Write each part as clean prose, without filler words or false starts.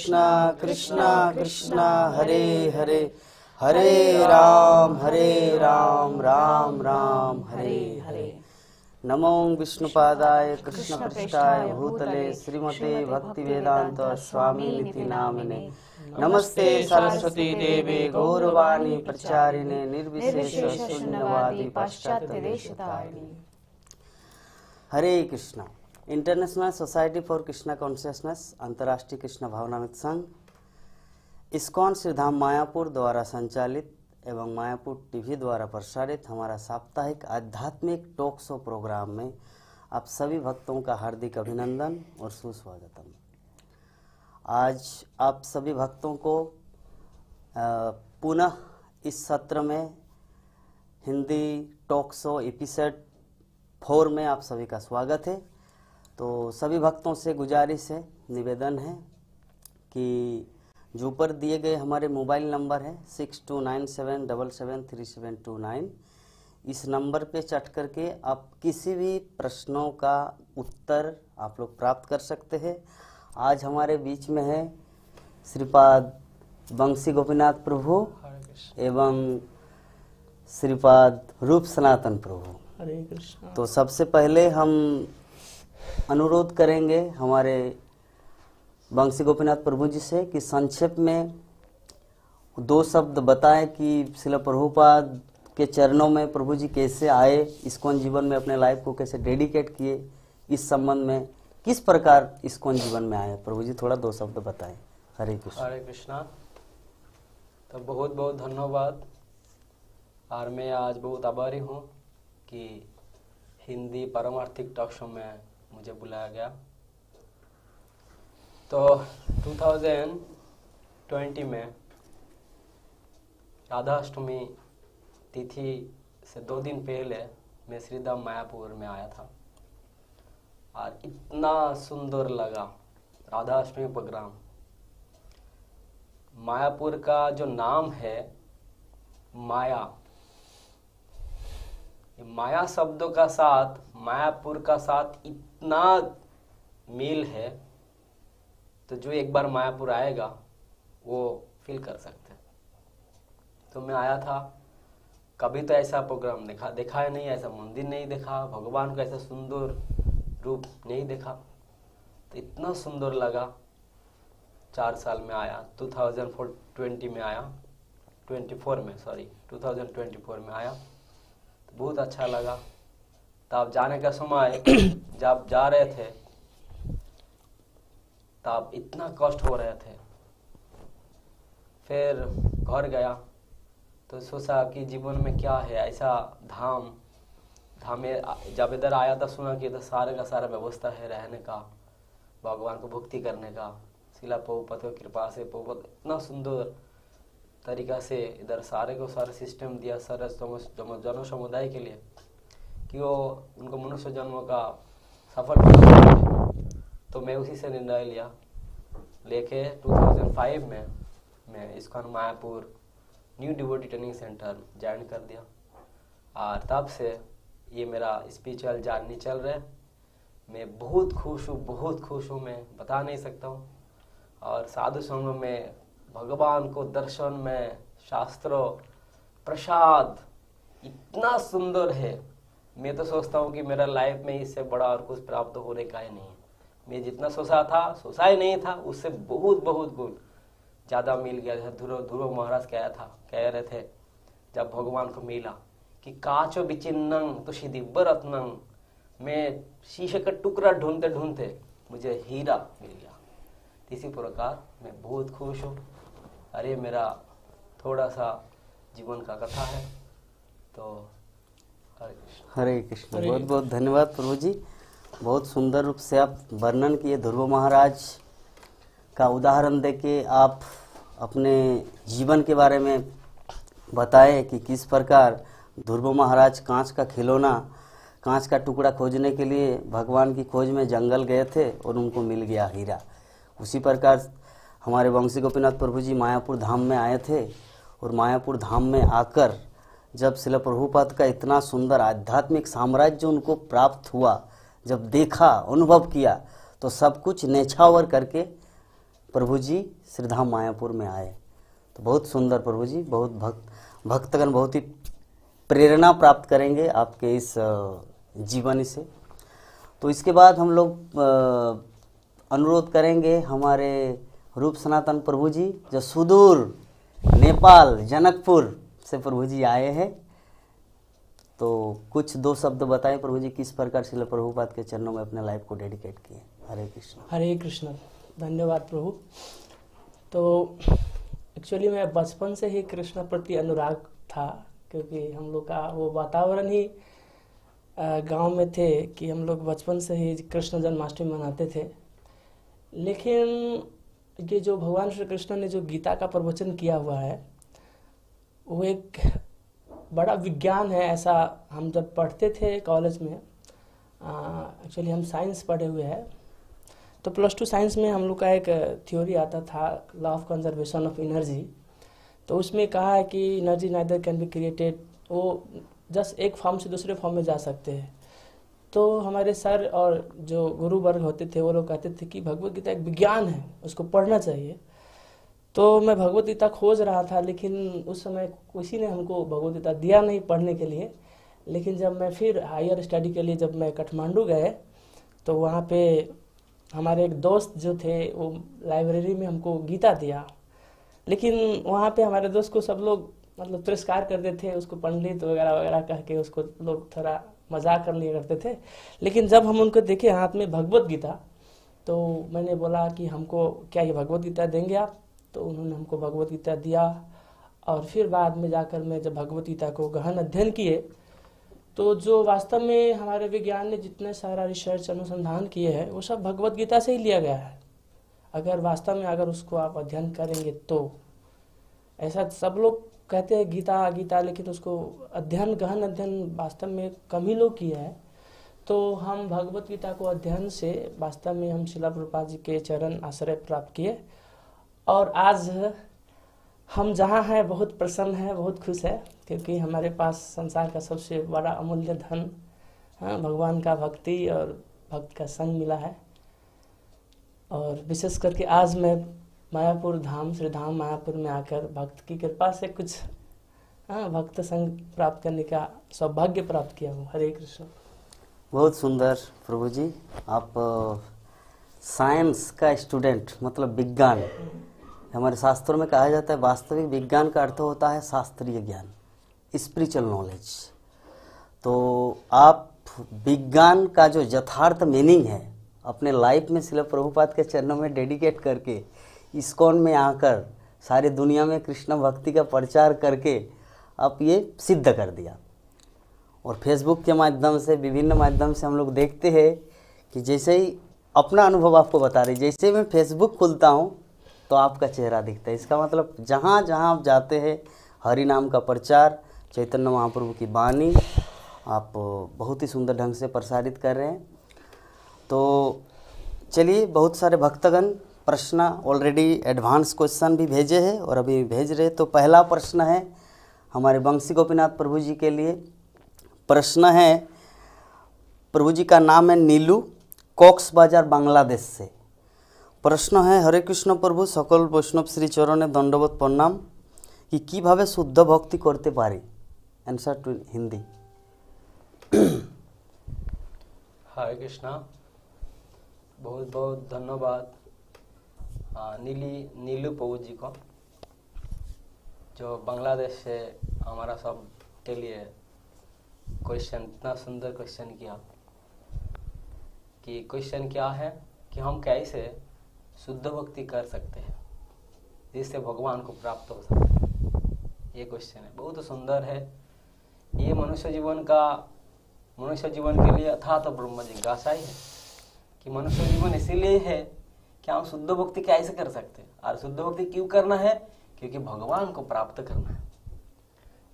कृष्णा कृष्णा कृष्णा हरे हरे, हरे राम राम राम हरे हरे। नमो विष्णुपादाय कृष्णपृष्ठाय भूतले श्रीमते भक्तिवेदांत स्वामिनिति नामिने। नमस्ते सरस्वती देवे गौरवाणी प्रचारिणे निर्विशेष शून्यवादी पाश्चात्य देशतारिणे। Hare Krishna. International society for Krishna consciousness, अंतर्राष्ट्रीय कृष्ण भावनामृत संघ, इस्कॉन श्रीधाम मायापुर द्वारा संचालित एवं मायापुर टीवी द्वारा प्रसारित हमारा साप्ताहिक आध्यात्मिक टॉक शो प्रोग्राम में आप सभी भक्तों का हार्दिक अभिनंदन और सुस्वागतम। आज आप सभी भक्तों को पुनः इस सत्र में हिंदी टॉक शो एपिसोड 4 में आप सभी का स्वागत है। तो सभी भक्तों से गुजारिश है, निवेदन है कि जो ऊपर दिए गए हमारे मोबाइल नंबर है 6297773729, इस नंबर पे चट करके आप किसी भी प्रश्नों का उत्तर आप लोग प्राप्त कर सकते हैं। आज हमारे बीच में है श्रीपाद बंसी गोपीनाथ प्रभु एवं श्रीपाद रूप सनातन प्रभु। हरे कृष्णा। तो सबसे पहले हम अनुरोध करेंगे हमारे बंसी गोपीनाथ प्रभु जी से कि संक्षेप में 2 शब्द बताएं कि श्रील प्रभुपाद के चरणों में प्रभु जी कैसे आए, इस्कॉन जीवन में अपने लाइफ को कैसे डेडिकेट किए, इस संबंध में किस प्रकार इस्कॉन जीवन में आए। प्रभु जी थोड़ा 2 शब्द बताएं। हरे कृष्णा। हरे कृष्णा। तो बहुत बहुत धन्यवाद। और मैं आज बहुत आभारी हूँ कि हिंदी पारमार्थिक टॉक शो में मुझे बुलाया गया। तो 2020 में राधाष्टमी तिथि से 2 दिन पहले मैं श्रीधाम मायापुर में आया था और इतना सुंदर लगा राधाष्टमी प्रोग्राम। मायापुर का जो नाम है माया, माया शब्दों का साथ मायापुर का साथ इतना मेल है, तो जो एक बार मायापुर आएगा वो फील कर सकते हैं। तो मैं आया था, कभी तो ऐसा प्रोग्राम देखा है नहीं, ऐसा मंदिर नहीं देखा, भगवान का ऐसा सुंदर रूप नहीं देखा। तो इतना सुंदर लगा। 4 साल में आया, 2024 में आया, 2024 में आया। तो बहुत अच्छा लगा। तब जाने का समय जब जा रहे थे तब इतना कष्ट हो रहे थे। फिर घर गया तो सोचा कि जीवन में क्या है ऐसा धाम में। जब इधर आया था सुना कि इधर सारे का सारा व्यवस्था है रहने का, भगवान को भक्ति करने का। शिला प्रभुपाद की कृपा से प्रभुपाद इतना सुंदर तरीका से इधर सारे को सारा सिस्टम दिया सारे जन समुदाय के लिए कि वो उनको मनुष्य जन्म का सफल बना। तो मैं उसी से निर्णय लेके 2005 में मैं ISKCON Mayapur new devotee training centre join कर दिया। और तब से ये मेरा स्पिरिचुअल जर्नी चल रहा है। मैं बहुत खुश हूँ, मैं बता नहीं सकता हूँ। और साधु संग में, भगवान को दर्शन में, शास्त्रों, प्रसाद इतना सुंदर है। मैं तो सोचता हूँ कि मेरा लाइफ में इससे बड़ा और कुछ प्राप्त होने का ही नहीं है। मैं जितना सोचा ही नहीं था, उससे बहुत गुण ज़्यादा मिल गया। ध्रुव महाराज कह रहे थे जब भगवान को मिला कि काचो बिचिन्नंग तो दिव्य रत्नंग, मैं शीशे का टुकड़ा ढूंढते मुझे हीरा मिल गया। इसी प्रकार मैं बहुत खुश हूँ। अरे मेरा थोड़ा सा जीवन का कथा है। तो हरे कृष्ण। बहुत बहुत धन्यवाद प्रभु जी। बहुत सुंदर रूप से आप वर्णन किए। ध्रुव महाराज का उदाहरण देके आप अपने जीवन के बारे में बताएं कि किस प्रकार ध्रुव महाराज कांच का खिलौना, कांच का टुकड़ा खोजने के लिए भगवान की खोज में जंगल गए थे और उनको मिल गया हीरा। उसी प्रकार हमारे बंसी गोपीनाथ प्रभु जी मायापुर धाम में आए थे और मायापुर धाम में आकर जब श्रील प्रभुपाद का इतना सुंदर आध्यात्मिक साम्राज्य उनको प्राप्त हुआ, जब देखा, अनुभव किया, तो सब कुछ नेछावर करके प्रभु जी श्रीधाम मायापुर में आए। तो बहुत सुंदर प्रभु जी, बहुत भक्तगण बहुत ही प्रेरणा प्राप्त करेंगे आपके इस जीवनी से। तो इसके बाद हम लोग अनुरोध करेंगे हमारे रूप सनातन प्रभु जी, जो सुदूर नेपाल जनकपुर से प्रभु जी आए हैं। तो कुछ 2 शब्द बताएं प्रभु जी, किस प्रकार श्रील प्रभुपाद के चरणों में अपने लाइफ को डेडिकेट किए। हरे कृष्ण। हरे कृष्ण। धन्यवाद प्रभु। तो एक्चुअली मैं बचपन से ही कृष्ण प्रति अनुराग था, क्योंकि हम लोग का वो वातावरण ही गांव में थे कि हम लोग बचपन से ही कृष्ण जन्माष्टमी मनाते थे। लेकिन ये जो भगवान श्री कृष्ण ने जो गीता का प्रवचन किया हुआ है, वो एक बड़ा विज्ञान है। ऐसा हम जब पढ़ते थे कॉलेज में, एक्चुअली हम साइंस पढ़े हुए हैं, तो +2 साइंस में हम लोग का एक थ्योरी आता था, law of conservation of energy. तो उसमें कहा है कि energy neither can be created, वो जस्ट एक फॉर्म से दूसरे फॉर्म में जा सकते हैं। तो हमारे सर और जो गुरु वर्ग होते थे वो लोग कहते थे कि भगवत गीता एक विज्ञान है, उसको पढ़ना चाहिए। तो मैं भगवत गीता खोज रहा था, लेकिन उस समय किसी ने हमको भगवत गीता दिया नहीं पढ़ने के लिए। लेकिन जब मैं फिर हायर स्टडी के लिए जब मैं काठमांडू गए, तो वहाँ पे हमारे एक दोस्त जो थे वो लाइब्रेरी में हमको गीता दिया। लेकिन वहाँ पे हमारे दोस्त को सब लोग मतलब तिरस्कार करते थे, उसको पंडित वगैरह वगैरह कह के उसको लोग थोड़ा मजाक कर लिया करते थे। लेकिन जब हम उनको देखे हाथ में भगवत गीता, तो मैंने बोला कि हमको क्या ये भगवत गीता देंगे आप? तो उन्होंने हमको भगवत गीता दिया। और फिर बाद में जाकर मैं जब भगवत गीता को गहन अध्ययन किए, तो जो वास्तव में हमारे विज्ञान ने जितने सारा रिसर्च अनुसंधान किए हैं वो सब भगवत गीता से ही लिया गया है। अगर वास्तव में अगर उसको आप अध्ययन करेंगे तो ऐसा सब लोग कहते हैं गीता गीता, लेकिन उसको अध्ययन गहन अध्ययन वास्तव में कम ही लोग किया है। तो हम भगवत गीता को अध्ययन से वास्तव में हम श्रील प्रभुपाद जी के चरण आश्रय प्राप्त किए। और आज हम जहाँ हैं बहुत प्रसन्न है, बहुत खुश है, क्योंकि हमारे पास संसार का सबसे बड़ा अमूल्य धन भगवान का भक्ति और भक्त का संग मिला है। और विशेष करके आज मैं मायापुर धाम श्रीधाम मायापुर में आकर भक्त की कृपा से कुछ भक्त संग प्राप्त करने का सौभाग्य प्राप्त किया हूँ। हरे कृष्ण। बहुत सुंदर प्रभु जी, आप साइंस का स्टूडेंट, मतलब विज्ञान। हमारे शास्त्रों में कहा जाता है वास्तविक विज्ञान का अर्थ होता है शास्त्रीय ज्ञान, स्पिरिचुअल नॉलेज। तो आप विज्ञान का जो यथार्थ मीनिंग है अपने लाइफ में श्रील प्रभुपाद के चरणों में डेडिकेट करके इस्कॉन में आकर सारी दुनिया में कृष्ण भक्ति का प्रचार करके आप ये सिद्ध कर दिया। और फेसबुक के माध्यम से, विभिन्न माध्यम से हम लोग देखते हैं कि जैसे ही अपना अनुभव आपको बता रही, जैसे मैं फेसबुक खुलता हूँ तो आपका चेहरा दिखता है। इसका मतलब जहाँ जहाँ आप जाते हैं हरि नाम का प्रचार, चैतन्य महाप्रभु की वाणी आप बहुत ही सुंदर ढंग से प्रसारित कर रहे हैं। तो चलिए, बहुत सारे भक्तगण प्रश्न ऑलरेडी एडवांस क्वेश्चन भी भेजे हैं और अभी भेज रहे। तो पहला प्रश्न है हमारे बंसी गोपीनाथ प्रभु जी के लिए। प्रश्न है, प्रभु जी का नाम है नीलू, कॉक्स बाजार बांग्लादेश से। प्रश्न है, हरे कृष्ण प्रभु, सकल वैष्णव श्री चरणे दंडवत प्रणाम, कि কিভাবে शुद्ध भक्ति करते पारी। Answer to Hindi. हरे कृष्णा, बहुत बहुत धन्यवाद नीलू प्रभु जी को, जो बांग्लादेश से हमारा सब के लिए क्वेश्चन, इतना सुंदर क्वेश्चन किया। कि क्वेश्चन क्या है कि हम कैसे शुद्ध भक्ति कर सकते हैं जिससे भगवान को प्राप्त हो सकते हैं। ये क्वेश्चन है, बहुत सुंदर है। ये मनुष्य जीवन के लिए अथात ब्रह्म जिज्ञासा ही है कि मनुष्य जीवन इसीलिए है कि हम शुद्ध भक्ति कैसे कर सकते हैं। और शुद्ध भक्ति क्यों करना है? क्योंकि भगवान को प्राप्त करना है।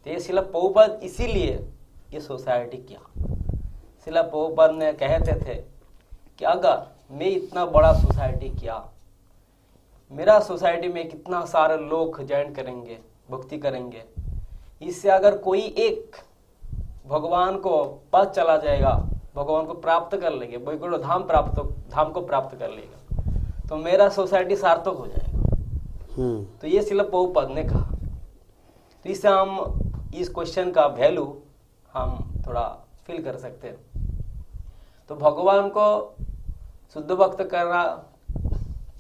तो ये श्रील प्रभुपाद इसीलिए ये सोसाइटी किया। श्रील प्रभुपाद ने कहते थे कि अगर मैं इतना बड़ा सोसाइटी किया, मेरा सोसाइटी में कितना सारे लोग ज्वाइन करेंगे, भक्ति करेंगे, इससे अगर कोई एक भगवान को पास चला जाएगा, भगवान को प्राप्त कर लेंगे, वैकुंठ धाम को प्राप्त कर लेगा, तो मेरा सोसाइटी सार्थक हो जाएगा। तो ये शिला प्रभुपाद ने कहा। तो इससे हम इस क्वेश्चन का वैल्यू हम थोड़ा फील कर सकते हैं। तो भगवान को शुद्ध भक्त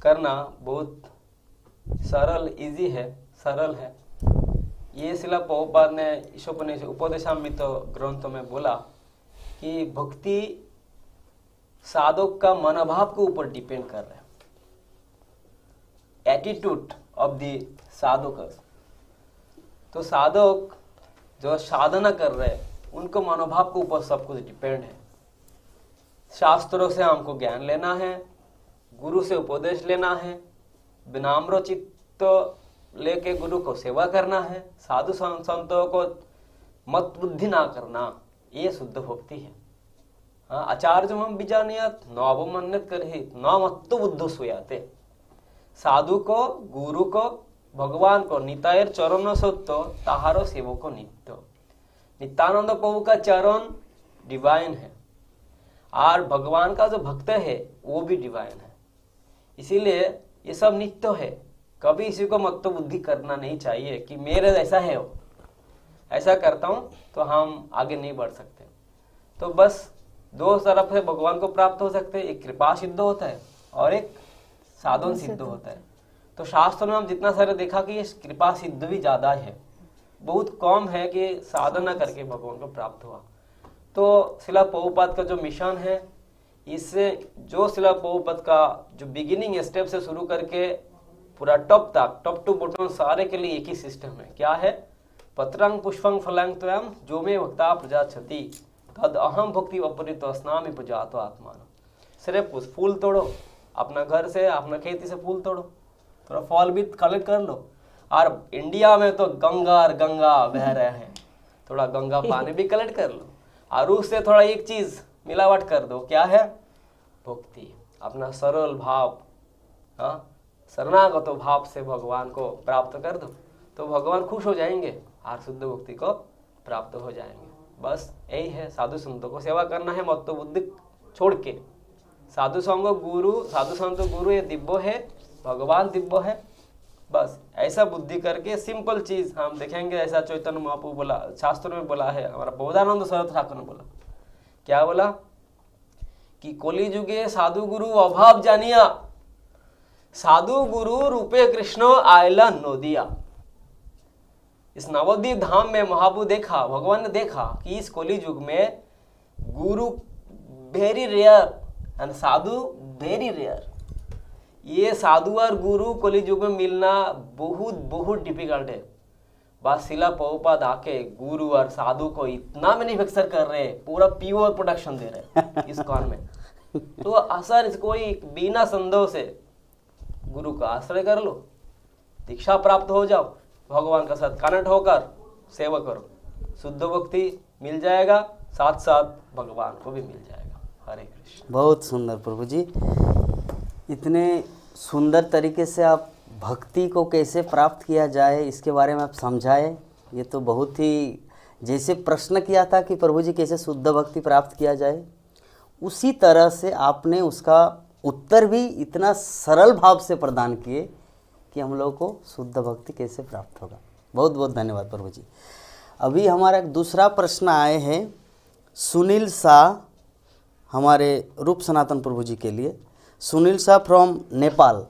करना बहुत सरल, इजी है, सरल है। ये शिला प्रभुपाद ने उपदेशामृत ग्रंथों में बोला कि भक्ति साधक का मनोभाव के ऊपर डिपेंड कर रहा है, एटीट्यूड ऑफ द साधक। तो साधक जो साधना कर रहे हैं उनको मनोभाव के ऊपर सब कुछ डिपेंड है। शास्त्रों से हमको ज्ञान लेना है, गुरु से उपदेश लेना है, विनम्र चित्त लेके गुरु को सेवा करना है, साधु संतों को मत बुद्धि ना करना, ये शुद्ध भक्ति है। हाँ, आचार्य हम बीजानियत न अवमानित करहि न मत्तो बुद्धो सुयाते। साधु को, गुरु को, भगवान को नितायर चरण सत्य ताहारो सेवको नित्य। नित्यानंद प्रभु का चरण डिवाइन है और भगवान का जो भक्त है वो भी डिवाइन है। इसीलिए ये सब नित्य है। कभी इसी को मत बुद्धि करना नहीं चाहिए कि मेरे जैसा है वो, ऐसा करता हूं तो हम आगे नहीं बढ़ सकते। तो बस दो तरफ से भगवान को प्राप्त हो सकते हैं, एक कृपा सिद्ध होता है और एक साधन सिद्ध होता है। तो शास्त्र में हम जितना सारे देखा कि ये कृपा सिद्ध भी ज्यादा है, बहुत कम है कि साधना करके भगवान को प्राप्त हुआ। तो शिला प्रभुपाद का जो मिशन है, इससे जो शिला प्रभुपाद का जो बिगिनिंग स्टेप से शुरू करके पूरा टॉप तक, टॉप टू बॉटम सारे के लिए एक ही सिस्टम है। क्या है? पत्रंग पुष्पंग फलंग त्वयं जो मे भक्ता प्रजाच्छति तद अहम भक्ति अपरित स्नामि पूजातो आत्मान। सिर्फ उस फूल तोड़ो, अपना घर से, अपना खेती से फूल तोड़ो, थोड़ा फल भी कलेक्ट कर लो। और इंडिया में तो गंगा बह रहे हैं, थोड़ा गंगा पानी भी कलेक्ट कर लो और उससे थोड़ा एक चीज मिलावट कर दो। क्या है? भक्ति। अपना सरल भाव, हाँ, शरणागत भाव से भगवान को प्राप्त कर दो तो भगवान खुश हो जाएंगे और शुद्ध भक्ति को प्राप्त हो जाएंगे। बस यही है, साधु संतों को सेवा करना है मत्तो बुद्धि छोड़ के। साधु संग गुरु, साधु संत गुरु ये दिव्य है, भगवान दिव्य है। बस ऐसा बुद्धि करके सिंपल चीज हम देखेंगे। ऐसा चैतन्य महाप्रभु बोला, शास्त्र में बोला है, हमारा बोधानंद सरस्वती ठाकुर ने बोला। क्या बोला? कि कलि जुगे साधु गुरु अभाव जानिया, साधु गुरु रूपे कृष्ण आयला नोदिया। इस नवद्वीप धाम में महाप्रभु देखा, भगवान ने देखा कि इस कलि युग में guru very rare and sadhu very rare. ये साधु और गुरु कलि युग में मिलना बहुत बहुत डिफिकल्ट है। बस शिला प्रभुपाद आके गुरु और साधु को इतना मैन्युफैक्चर कर रहे हैं, पूरा प्योर प्रोडक्शन दे रहे हैं इस कान में। तो असर कोई बिना संदेह से गुरु का आश्रय कर लो, दीक्षा प्राप्त हो जाओ, भगवान का साथ कनेक्ट होकर सेवा करो, शुद्ध भक्ति मिल जाएगा, साथ साथ भगवान को भी मिल जाएगा। हरे कृष्ण। बहुत सुंदर प्रभु जी, इतने सुंदर तरीके से आप भक्ति को कैसे प्राप्त किया जाए इसके बारे में आप समझाए। ये तो बहुत ही, जैसे प्रश्न किया था कि प्रभु जी कैसे शुद्ध भक्ति प्राप्त किया जाए, उसी तरह से आपने उसका उत्तर भी इतना सरल भाव से प्रदान किए कि हम लोग को शुद्ध भक्ति कैसे प्राप्त होगा। बहुत बहुत धन्यवाद प्रभु जी। अभी हमारा एक दूसरा प्रश्न आए हैं सुनील शाह, हमारे रूप सनातन प्रभु जी के लिए। सुनील शाह फ्रॉम नेपाल।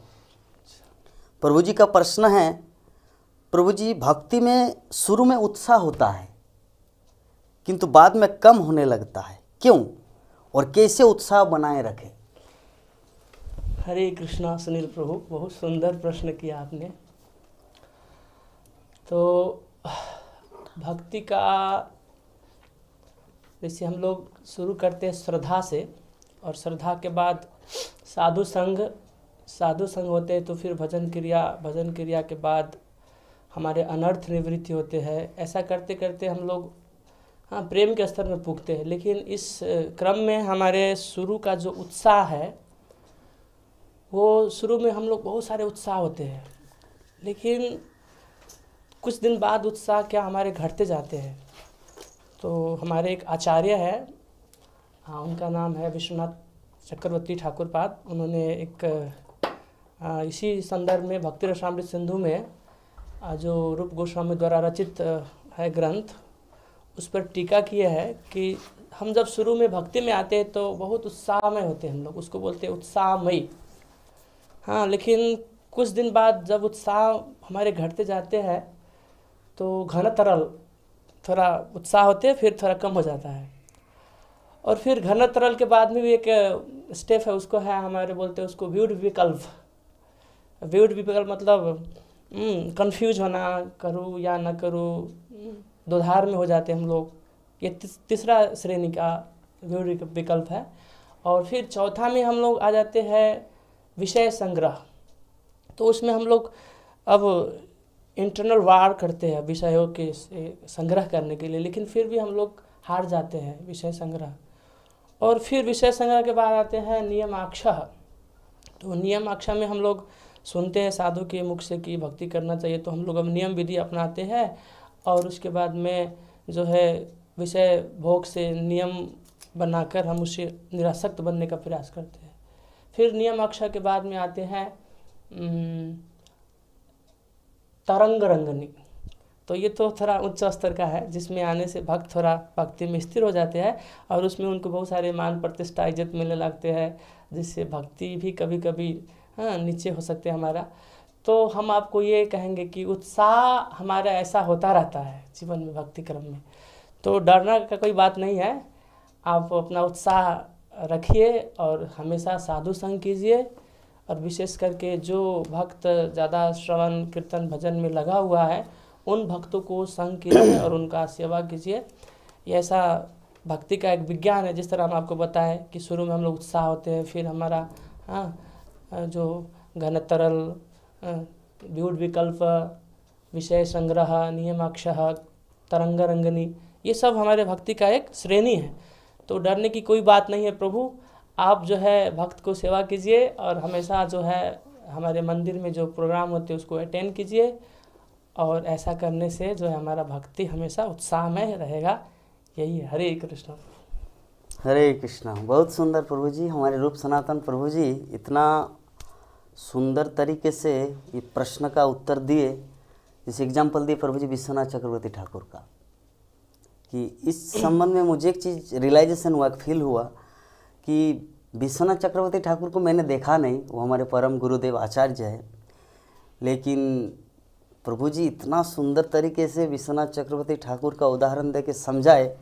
प्रभु जी का प्रश्न है, प्रभु जी भक्ति में शुरू में उत्साह होता है किंतु बाद में कम होने लगता है, क्यों और कैसे उत्साह बनाए रखें? हरे कृष्णा सुनील प्रभु, बहुत सुंदर प्रश्न किया आपने। तो भक्ति का जैसे हम लोग शुरू करते हैं श्रद्धा से, और श्रद्धा के बाद साधु संग होते हैं, तो फिर भजन क्रिया के बाद हमारे अनर्थ निवृत्ति होते हैं। ऐसा करते करते हम लोग हाँ प्रेम के स्तर में पुगते हैं। लेकिन इस क्रम में हमारे शुरू का जो उत्साह है, वो शुरू में हम लोग बहुत सारे उत्साह होते हैं, लेकिन कुछ दिन बाद उत्साह क्या हमारे घटते जाते हैं। तो हमारे एक आचार्य है, हाँ, उनका नाम है विश्वनाथ चक्रवर्ती ठाकुर पाद। उन्होंने एक इसी संदर्भ में भक्ति रसामृत सिंधु में जो रूप गोस्वामी द्वारा रचित है ग्रंथ, उस पर टीका किया है कि हम जब शुरू में भक्ति में आते हैं तो बहुत उत्साहमय होते हैं हम लोग, उसको बोलते हैं उत्साहमयी। हाँ, लेकिन कुछ दिन बाद जब उत्साह हमारे घटते जाते हैं तो घन तरल, थोड़ा उत्साह होते हैं फिर थोड़ा कम हो जाता है। और फिर घन तरल के बाद में भी एक स्टेप है, उसको है हमारे बोलते हैं उसको व्यूड विकल्प। व्यूड विकल्प मतलब कंफ्यूज होना, करूँ या ना करूँ, दोधार में हो जाते हैं हम लोग। ये तीसरा श्रेणी का व्यूड विकल्प है। और फिर चौथा में हम लोग आ जाते हैं विषय संग्रह। तो उसमें हम लोग अब इंटरनल वार करते हैं विषयों के संग्रह करने के लिए, लेकिन फिर भी हम लोग हार जाते हैं विषय संग्रह। और फिर विषय संग्रह के बाद आते हैं नियमाक्षः। तो नियमाक्षः में हम लोग सुनते हैं साधु के मुख से कि भक्ति करना चाहिए, तो हम लोग अब नियम विधि अपनाते हैं और उसके बाद में जो है विषय भोग से नियम बनाकर हम उससे निरासक्त बनने का प्रयास करते हैं। फिर नियमाक्षः के बाद में आते हैं तरंग रंगनी। तो ये तो थोड़ा उच्च स्तर का है, जिसमें आने से भक्त थोड़ा भक्ति में स्थिर हो जाते हैं और उसमें उनको बहुत सारे मान प्रतिष्ठा इज्जत मिलने लगते हैं, जिससे भक्ति भी कभी कभी नीचे हो सकते हैं हमारा। तो हम आपको ये कहेंगे कि उत्साह हमारा ऐसा होता रहता है जीवन में भक्ति क्रम में, तो डरना का कोई बात नहीं है। आप अपना उत्साह रखिए और हमेशा साधु संग कीजिए, और विशेष करके जो भक्त ज़्यादा श्रवण कीर्तन भजन में लगा हुआ है उन भक्तों को संग कीजिए और उनका सेवा कीजिए। ये ऐसा भक्ति का एक विज्ञान है। जिस तरह हम आपको बताएं कि शुरू में हम लोग उत्साह होते हैं, फिर हमारा जो घन तरल, व्यूड विकल्प, विषय संग्रह, नियमाक्षः, तरंग रंगनी, ये सब हमारे भक्ति का एक श्रेणी है। तो डरने की कोई बात नहीं है। प्रभु आप जो है भक्त को सेवा कीजिए और हमेशा जो है हमारे मंदिर में जो प्रोग्राम होते हैं उसको अटेंड कीजिए, और ऐसा करने से जो है हमारा भक्ति हमेशा उत्साह में रहेगा। यही है। हरे कृष्ण। हरे कृष्णा। बहुत सुंदर प्रभु जी, हमारे रूप सनातन प्रभु जी इतना सुंदर तरीके से ये प्रश्न का उत्तर दिए। जैसे एग्जाम्पल दिए प्रभु जी विश्वनाथ चक्रवर्ती ठाकुर का, कि इस संबंध में मुझे एक चीज़ रियलाइजेशन हुआ, फील हुआ कि विश्वनाथ चक्रवर्ती ठाकुर को मैंने देखा नहीं, वो हमारे परम गुरुदेव आचार्य है, लेकिन प्रभु जी इतना सुंदर तरीके से विश्वनाथ चक्रवर्ती ठाकुर का उदाहरण दे के समझाए।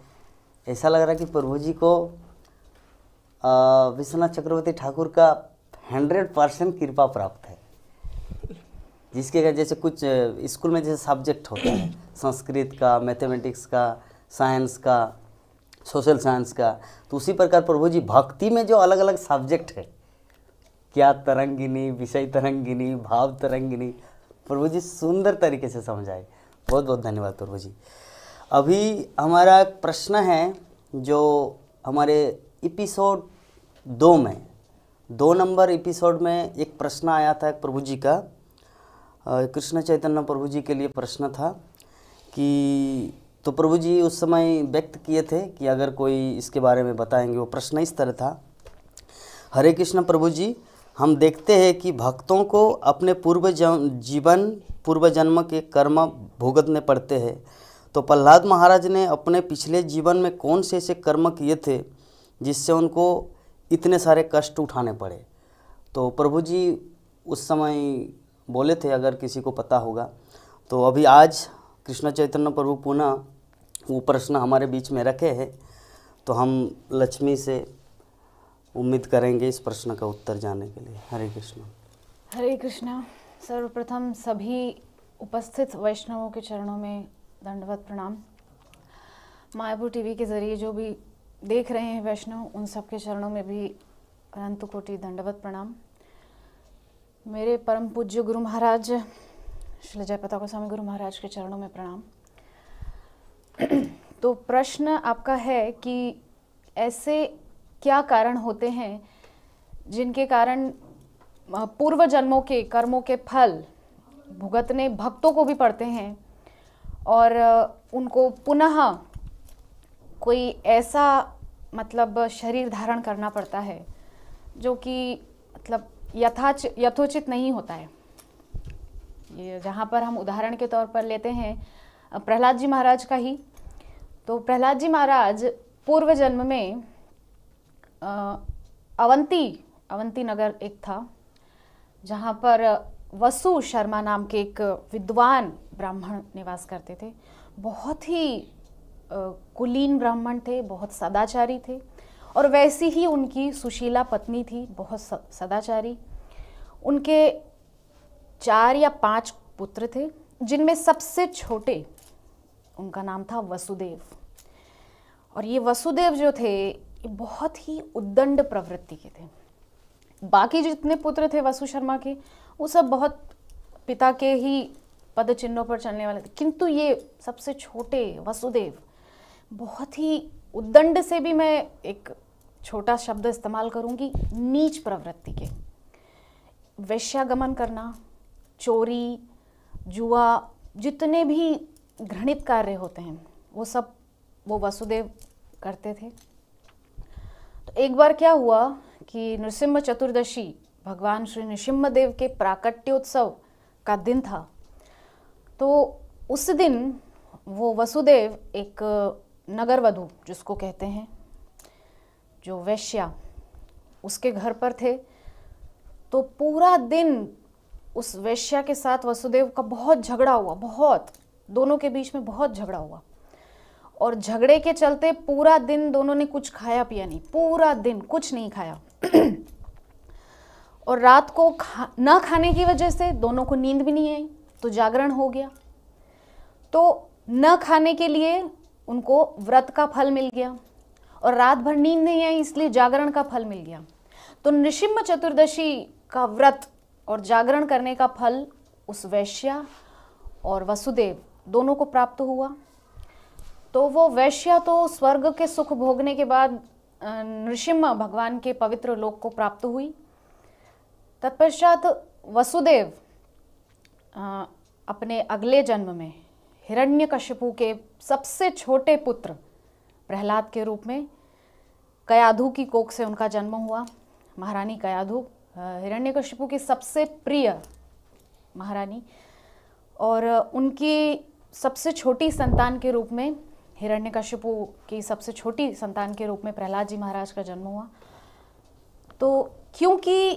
ऐसा लग रहा है कि प्रभु जी को विश्वनाथ चक्रवर्ती ठाकुर का 100% कृपा प्राप्त है, जिसके जैसे कुछ स्कूल में जैसे सब्जेक्ट होता है संस्कृत का, मैथमेटिक्स का, साइंस का, सोशल साइंस का, तो उसी प्रकार प्रभु जी भक्ति में जो अलग अलग सब्जेक्ट है, क्या तरंगिनी, विषय तरंगिनी, भाव तरंगिनी, प्रभु जी सुंदर तरीके से समझाए। बहुत बहुत धन्यवाद प्रभु जी। अभी हमारा प्रश्न है जो हमारे एपिसोड 2 में, 2 नंबर एपिसोड में एक प्रश्न आया था प्रभु जी का, कृष्ण चैतन्य प्रभु जी के लिए प्रश्न था कि, तो प्रभु जी उस समय व्यक्त किए थे कि अगर कोई इसके बारे में बताएंगे। वो प्रश्न इस तरह था, हरे कृष्ण प्रभु जी, हम देखते हैं कि भक्तों को अपने पूर्व जन्म के कर्म भुगतने पड़ते हैं, तो प्रहलाद महाराज ने अपने पिछले जीवन में कौन से ऐसे कर्म किए थे जिससे उनको इतने सारे कष्ट उठाने पड़े? तो प्रभु जी उस समय बोले थे, अगर किसी को पता होगा तो। अभी आज कृष्ण चैतन्य प्रभु पुनः वो प्रश्न हमारे बीच में रखे हैं, तो हम लक्ष्मी से उम्मीद करेंगे इस प्रश्न का उत्तर जानने के लिए। हरे कृष्ण। हरे कृष्ण। सर्वप्रथम सभी उपस्थित वैष्णवों के चरणों में दंडवत प्रणाम। मायापुर टीवी के जरिए जो भी देख रहे हैं वैष्णव, उन सब के चरणों में भी अनंत कोटि दंडवत प्रणाम। मेरे परम पूज्य गुरु महाराज श्री जयपताका गोस्वामी गुरु महाराज के चरणों में प्रणाम। तो प्रश्न आपका है कि ऐसे क्या कारण होते हैं जिनके कारण पूर्व जन्मों के कर्मों के फल भुगतने भक्तों को भी पड़ते हैं, और उनको पुनः कोई ऐसा मतलब शरीर धारण करना पड़ता है जो कि मतलब यथोचित नहीं होता है। ये जहाँ पर हम उदाहरण के तौर पर लेते हैं प्रहलाद जी महाराज का ही, तो प्रहलाद जी महाराज पूर्व जन्म में अवंती नगर एक था, जहाँ पर वसु शर्मा नाम के एक विद्वान ब्राह्मण निवास करते थे। बहुत ही कुलीन ब्राह्मण थे, बहुत सदाचारी थे, और वैसी ही उनकी सुशीला पत्नी थी, बहुत सदाचारी। उनके 4 या 5 पुत्र थे, जिनमें सबसे छोटे उनका नाम था वसुदेव। और ये वसुदेव जो थे ये बहुत ही उद्दंड प्रवृत्ति के थे। बाकी जितने पुत्र थे वसु शर्मा के, वो सब बहुत पिता के ही पद चिन्हों पर चलने वाले थे, किंतु ये सबसे छोटे वसुदेव बहुत ही उद्दंड से भी मैं एक छोटा शब्द इस्तेमाल करूंगी, नीच प्रवृत्ति के। वेश्यागमन करना, चोरी, जुआ, जितने भी घृणित कार्य होते हैं वो सब वो वसुदेव करते थे। तो एक बार क्या हुआ कि नृसिंह चतुर्दशी, भगवान श्री नृसिंहदेव के प्राकट्योत्सव का दिन था। तो उस दिन वो वसुदेव एक नगर वधू जिसको कहते हैं, जो वैश्या, उसके घर पर थे। तो पूरा दिन उस वैश्या के साथ वसुदेव का बहुत झगड़ा हुआ, बहुत, दोनों के बीच में बहुत झगड़ा हुआ। और झगड़े के चलते पूरा दिन दोनों ने कुछ खाया पिया नहीं, पूरा दिन कुछ नहीं खाया। और रात को न खाने की वजह से दोनों को नींद भी नहीं आई, तो जागरण हो गया। तो न खाने के लिए उनको व्रत का फल मिल गया, और रात भर नींद नहीं आई इसलिए जागरण का फल मिल गया। तो नृसिंह चतुर्दशी का व्रत और जागरण करने का फल उस वैश्या और वसुदेव दोनों को प्राप्त हुआ। तो वो वैश्या तो स्वर्ग के सुख भोगने के बाद नृसिंह भगवान के पवित्र लोक को प्राप्त हुई। तत्पश्चात वसुदेव अपने अगले जन्म में हिरण्यकशिपु के सबसे छोटे पुत्र प्रहलाद के रूप में, कयाधु की कोख से उनका जन्म हुआ। महारानी कयाधु हिरण्यकशिपु की सबसे प्रिय महारानी, और उनकी सबसे छोटी संतान के रूप में, हिरण्यकशिपु की सबसे छोटी संतान के रूप में प्रहलाद जी महाराज का जन्म हुआ। तो क्योंकि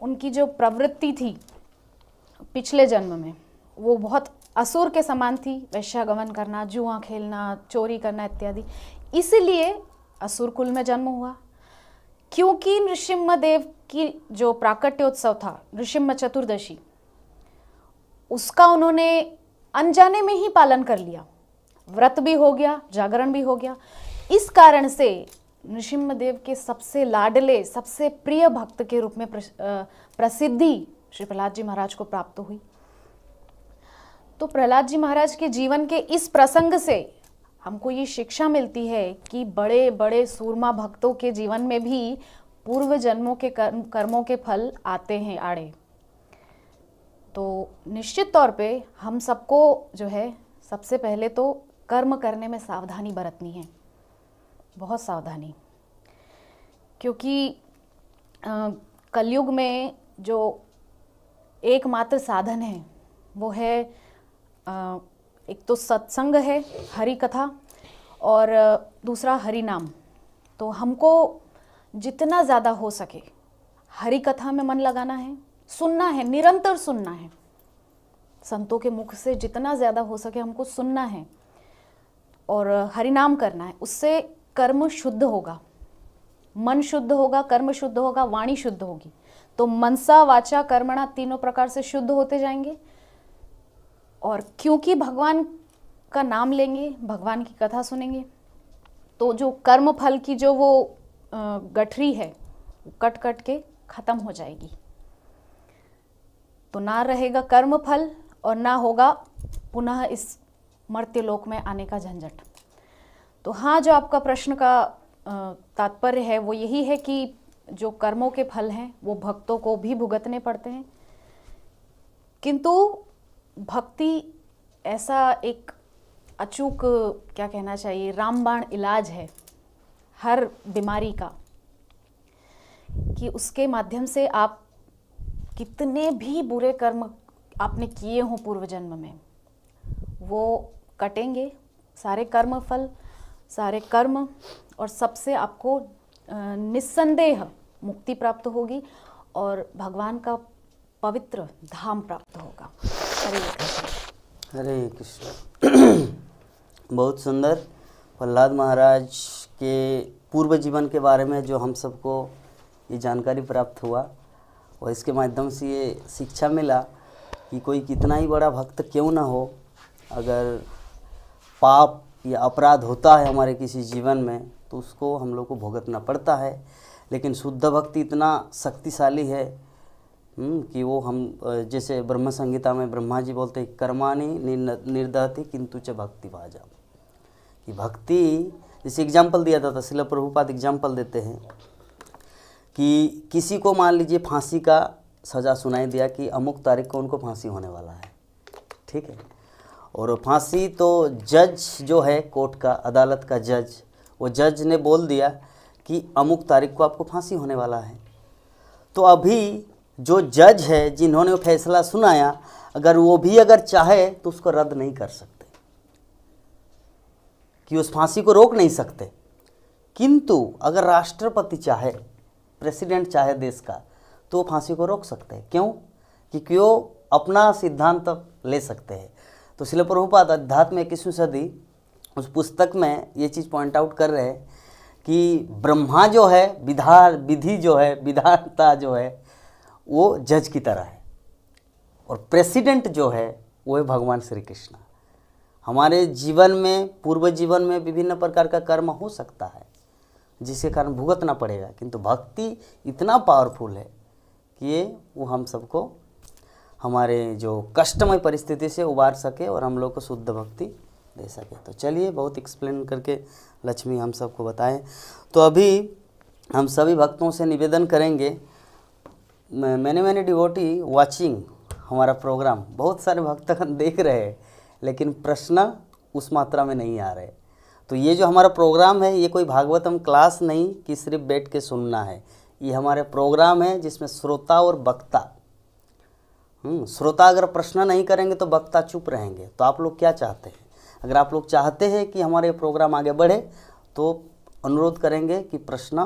उनकी जो प्रवृत्ति थी पिछले जन्म में वो बहुत असुर के समान थी, वैश्यागमन करना, जुआ खेलना, चोरी करना इत्यादि, इसलिए असुर कुल में जन्म हुआ। क्योंकि नृसिंहदेव की जो प्राकट्योत्सव था, नृसिंह चतुर्दशी, उसका उन्होंने अनजाने में ही पालन कर लिया, व्रत भी हो गया, जागरण भी हो गया। इस कारण से नृसिंहदेव के सबसे लाडले, सबसे प्रिय भक्त के रूप में प्रसिद्धि श्री प्रहलाद जी महाराज को प्राप्त हुई। तो प्रहलाद जी महाराज के जीवन के इस प्रसंग से हमको ये शिक्षा मिलती है कि बड़े बड़े सूरमा भक्तों के जीवन में भी पूर्व जन्मों के कर्मों के फल आते हैं आड़े। तो निश्चित तौर पे हम सबको जो है सबसे पहले तो कर्म करने में सावधानी बरतनी है, बहुत सावधानी, क्योंकि कलयुग में जो एकमात्र साधन है वो है एक तो सत्संग है, हरि कथा, और दूसरा हरि नाम। तो हमको जितना ज़्यादा हो सके हरि कथा में मन लगाना है, सुनना है, निरंतर सुनना है, संतों के मुख से जितना ज़्यादा हो सके हमको सुनना है और हरि नाम करना है। उससे कर्म शुद्ध होगा, मन शुद्ध होगा, कर्म शुद्ध होगा, वाणी शुद्ध होगी। तो मनसा वाचा कर्मणा तीनों प्रकार से शुद्ध होते जाएंगे। और क्योंकि भगवान का नाम लेंगे, भगवान की कथा सुनेंगे, तो जो कर्म फल की जो वो गठरी है कट कट के खत्म हो जाएगी। तो ना रहेगा कर्म फल और ना होगा पुनः इस मर्त्य लोक में आने का झंझट। तो हाँ, जो आपका प्रश्न का तात्पर्य है वो यही है कि जो कर्मों के फल हैं वो भक्तों को भी भुगतने पड़ते हैं, किंतु भक्ति ऐसा एक अचूक, क्या कहना चाहिए, रामबाण इलाज है हर बीमारी का, कि उसके माध्यम से आप कितने भी बुरे कर्म आपने किए हों पूर्व जन्म में, वो कटेंगे, सारे कर्म फल, सारे कर्म, और सबसे आपको निस्संदेह मुक्ति प्राप्त होगी और भगवान का पवित्र धाम प्राप्त होगा। हरे कृष्ण। हरे कृष्ण। बहुत सुंदर। प्रहलाद महाराज के पूर्व जीवन के बारे में जो हम सबको ये जानकारी प्राप्त हुआ और इसके माध्यम से ये शिक्षा मिला कि कोई कितना ही बड़ा भक्त क्यों ना हो, अगर पाप या अपराध होता है हमारे किसी जीवन में तो उसको हम लोग को भुगतना पड़ता है। लेकिन शुद्ध भक्ति इतना शक्तिशाली है कि वो हम जैसे ब्रह्म संहिता में ब्रह्मा जी बोलते हैं कर्माणि निर्दहति किंतु च भक्ति भाजा, कि भक्ति, जैसे एग्जाम्पल दिया था श्रील प्रभुपाद एग्जाम्पल देते हैं कि किसी को मान लीजिए फांसी का सज़ा सुनाई दिया कि अमुक तारीख को उनको फांसी होने वाला है, ठीक है, और फांसी तो जज जो है कोर्ट का, अदालत का जज, वो जज ने बोल दिया कि अमुक तारीख को आपको फांसी होने वाला है। तो अभी जो जज है जिन्होंने वो फैसला सुनाया, अगर वो भी अगर चाहे तो उसको रद्द नहीं कर सकते, कि उस फांसी को रोक नहीं सकते। किंतु अगर राष्ट्रपति चाहे, प्रेसिडेंट चाहे देश का, तो वो फांसी को रोक सकते हैं। क्यों? क्योंकि वो अपना सिद्धांत ले सकते हैं। तो श्रील प्रभुपाद अध्यात्म 21वीं सदी उस पुस्तक में ये चीज़ पॉइंट आउट कर रहे हैं कि ब्रह्मा जो है, विधि जो है, विधाता जो है, वो जज की तरह है, और प्रेसिडेंट जो है वो है भगवान श्री कृष्ण। हमारे जीवन में, पूर्व जीवन में विभिन्न प्रकार का कर्म हो सकता है जिसके कारण भुगतना पड़ेगा, किंतु भक्ति इतना पावरफुल है कि ये वो हम सबको हमारे जो कष्टमय परिस्थिति से उबार सके और हम लोग को शुद्ध भक्ति दे सके। तो चलिए, बहुत एक्सप्लेन करके लक्ष्मी हम सबको बताएं। तो अभी हम सभी भक्तों से निवेदन करेंगे, मैंने डिवोटी वाचिंग हमारा प्रोग्राम, बहुत सारे भक्तगण देख रहे हैं लेकिन प्रश्न उस मात्रा में नहीं आ रहे। तो ये जो हमारा प्रोग्राम है, ये कोई भागवतम क्लास नहीं कि सिर्फ बैठ के सुनना है। ये हमारे प्रोग्राम है जिसमें श्रोता और वक्ता, श्रोता अगर प्रश्न नहीं करेंगे तो वक्ता चुप रहेंगे। तो आप लोग क्या चाहते हैं? अगर आप लोग चाहते हैं कि हमारे प्रोग्राम आगे बढ़े तो अनुरोध करेंगे कि प्रश्न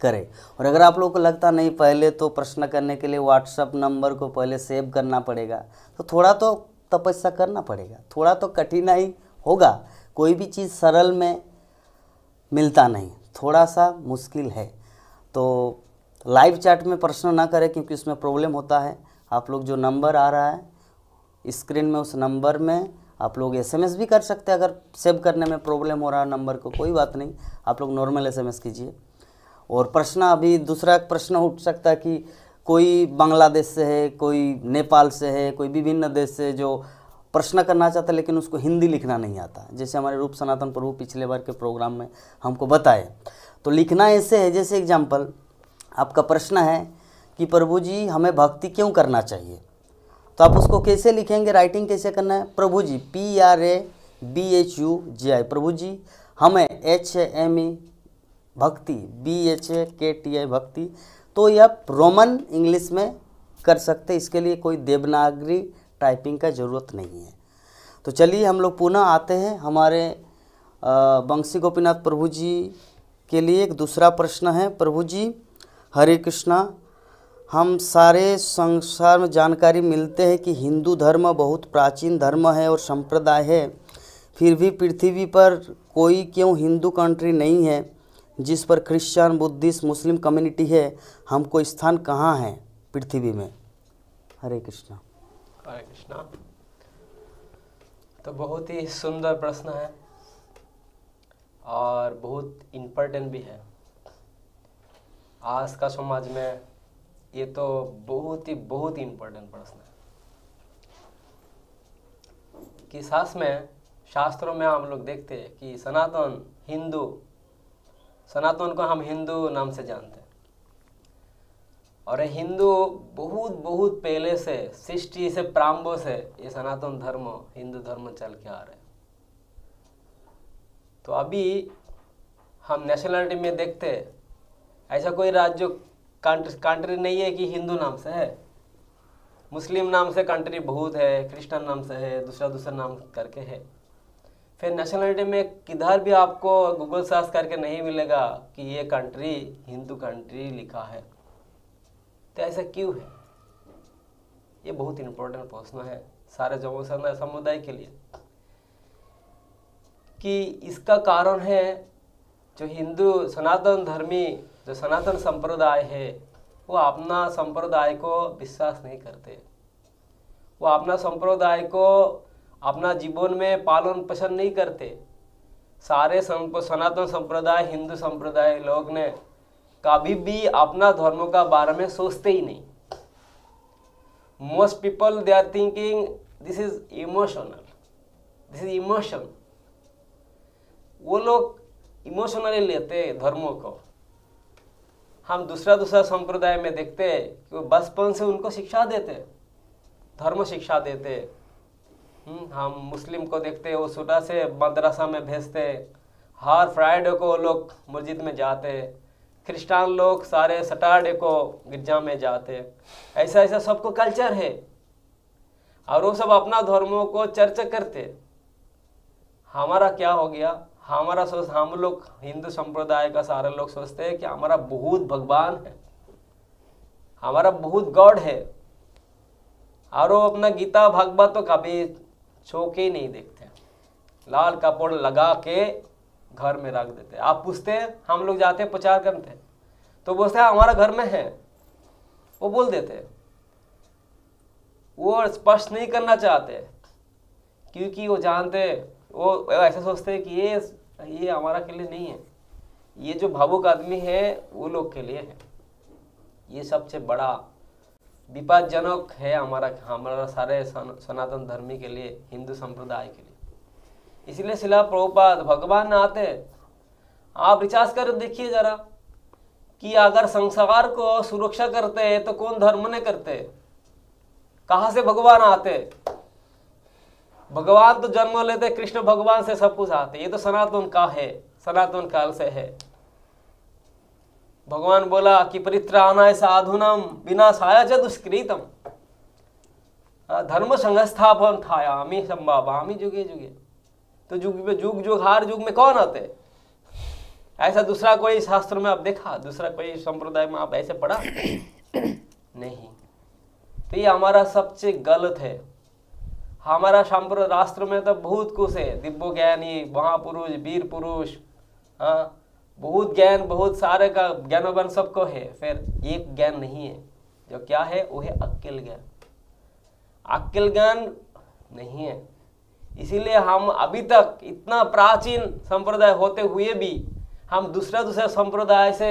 करें। और अगर आप लोगों को लगता नहीं पहले तो प्रश्न करने के लिए व्हाट्सएप नंबर को पहले सेव करना पड़ेगा, तो थोड़ा तो तपस्या करना पड़ेगा, थोड़ा तो कठिनाई होगा। कोई भी चीज़ सरल में मिलता नहीं, थोड़ा सा मुश्किल है। तो लाइव चैट में प्रश्न ना करें क्योंकि उसमें प्रॉब्लम होता है। आप लोग जो नंबर आ रहा है स्क्रीन में, उस नंबर में आप लोग एसएमएस भी कर सकते हैं। अगर सेव करने में प्रॉब्लम हो रहा है नंबर को, कोई बात नहीं, आप लोग नॉर्मल एसएमएस कीजिए। और प्रश्न, अभी दूसरा प्रश्न उठ सकता है कि कोई बांग्लादेश से है, कोई नेपाल से है, कोई विभिन्न देश से जो प्रश्न करना चाहता है लेकिन उसको हिंदी लिखना नहीं आता, जैसे हमारे रूप सनातन प्रभु पिछले बार के प्रोग्राम में हमको बताए। तो लिखना ऐसे है, जैसे एग्जाम्पल आपका प्रश्न है कि प्रभु जी हमें भक्ति क्यों करना चाहिए, तो आप उसको कैसे लिखेंगे, राइटिंग कैसे करना है? प्रभु जी, PRABHUGI, प्रभु जी हमें HAME भक्ति, BHAKTI भक्ति। तो यह रोमन इंग्लिश में कर सकते, इसके लिए कोई देवनागरी टाइपिंग का ज़रूरत नहीं है। तो चलिए हम लोग पुनः आते हैं हमारे बंसी गोपीनाथ प्रभु जी के लिए। एक दूसरा प्रश्न है, प्रभु जी हरे कृष्णा, हम सारे संसार में जानकारी मिलते हैं कि हिंदू धर्म बहुत प्राचीन धर्म है और संप्रदाय है, फिर भी पृथ्वी पर कोई क्यों हिंदू कंट्री नहीं है जिस पर क्रिश्चियन, बुद्धिस्ट, मुस्लिम कम्युनिटी है? हमको स्थान कहाँ है पृथ्वी में? हरे कृष्णा। हरे कृष्णा। तो बहुत ही सुंदर प्रश्न है और बहुत इम्पोर्टेंट भी है। आज का समाज में ये तो बहुत ही इम्पोर्टेंट प्रश्न है कि शास्त्रों में हम लोग देखते हैं कि सनातन को हम हिंदू नाम से जानते हैं, और हिंदू बहुत पहले से, सृष्टि से प्रारंभ से ये सनातन धर्म, हिंदू धर्म चल के आ रहे हैं। तो अभी हम नेशनलिटी में देखते हैं ऐसा कोई राज्य कंट्री नहीं है कि हिंदू नाम से है, मुस्लिम नाम से कंट्री बहुत है, क्रिश्चियन नाम से है, दूसरा नाम करके है। फिर नेशनलिटी में किधर भी आपको गूगल सर्च करके नहीं मिलेगा कि ये कंट्री हिंदू कंट्री लिखा है। तो ऐसा क्यों है? ये बहुत इम्पोर्टेंट प्रश्न है सारे जम्मू समुदाय के लिए, कि इसका कारण है जो हिंदू सनातन धर्मी जो सनातन संप्रदाय है वो अपना संप्रदाय को विश्वास नहीं करते, वो अपना संप्रदाय को अपना जीवन में पालन पोषण नहीं करते। सारे सनातन संप्रदाय हिंदू संप्रदाय लोग ने कभी भी अपना धर्म का बारे में सोचते ही नहीं। Most people they are thinking this is emotional, this is emotion. वो लोग इमोशनली लेते धर्मों को। हम दूसरा संप्रदाय में देखते हैं कि वो बचपन से उनको शिक्षा देते, धर्म शिक्षा देते। हम मुस्लिम को देखते हैं वो छोटा से मदरसा में भेजते, हर फ्राइडे को लोग मस्जिद में जाते, क्रिश्चियन लोग सारे सैटरडे को गिरजा में जाते। ऐसा सबको कल्चर है और वो सब अपना धर्मों को चर्चा करते। हमारा क्या हो गया? हमारा सोच, हम लोग हिंदू संप्रदाय का सारे लोग सोचते हैं कि हमारा बहुत भगवान है, हमारा बहुत गॉड है, और वो अपना गीता भागवत तो कभी छूके ही नहीं देखते, लाल कपड़ लगा के घर में रख देते। आप पूछते हैं, हम लोग जाते हैं प्रचार करते हैं तो बोलते हैं हमारा घर में है, वो बोल देते। वो स्पष्ट नहीं करना चाहते क्योंकि वो जानते, वो ऐसा सोचते हैं कि ये हमारा के लिए नहीं है, ये जो भावुक आदमी है वो लोग के लिए है। ये सबसे बड़ा विपदजनक है हमारा सारे सनातन धर्मी के लिए, हिंदू संप्रदाय के लिए। इसलिए शिला प्रभुपाद भगवान आते, आप रिचार्ज कर देखिए जरा कि अगर संसार को सुरक्षा करते हैं तो कौन धर्म ने करते? कहाँ से भगवान आते? भगवान तो जन्म लेते कृष्ण भगवान से सब कुछ आते, ये तो सनातन का है, सनातन काल से है। भगवान बोला कि परित्राणाय साधुनम विनाशाय च दुष्कृतम धर्म संस्थापन ठायामि संभावामि जुगे जुगे। तो जुग हर युग में कौन आते? ऐसा दूसरा कोई शास्त्र में आप देखा? दूसरा कोई संप्रदाय में आप ऐसे पढ़ा? नहीं। तो ये हमारा सबसे गलत है। हमारा शास्त्र में तो बहुत कुछ है, दिव्य ज्ञानी, महापुरुष, वीर पुरुष, हाँ बहुत ज्ञान, बहुत सारे का ज्ञानवान सबको है। फिर एक ज्ञान नहीं है, जो क्या है वो है अक्ल ज्ञान। अक्ल ज्ञान नहीं है, इसीलिए हम अभी तक इतना प्राचीन संप्रदाय होते हुए भी हम दूसरा संप्रदाय से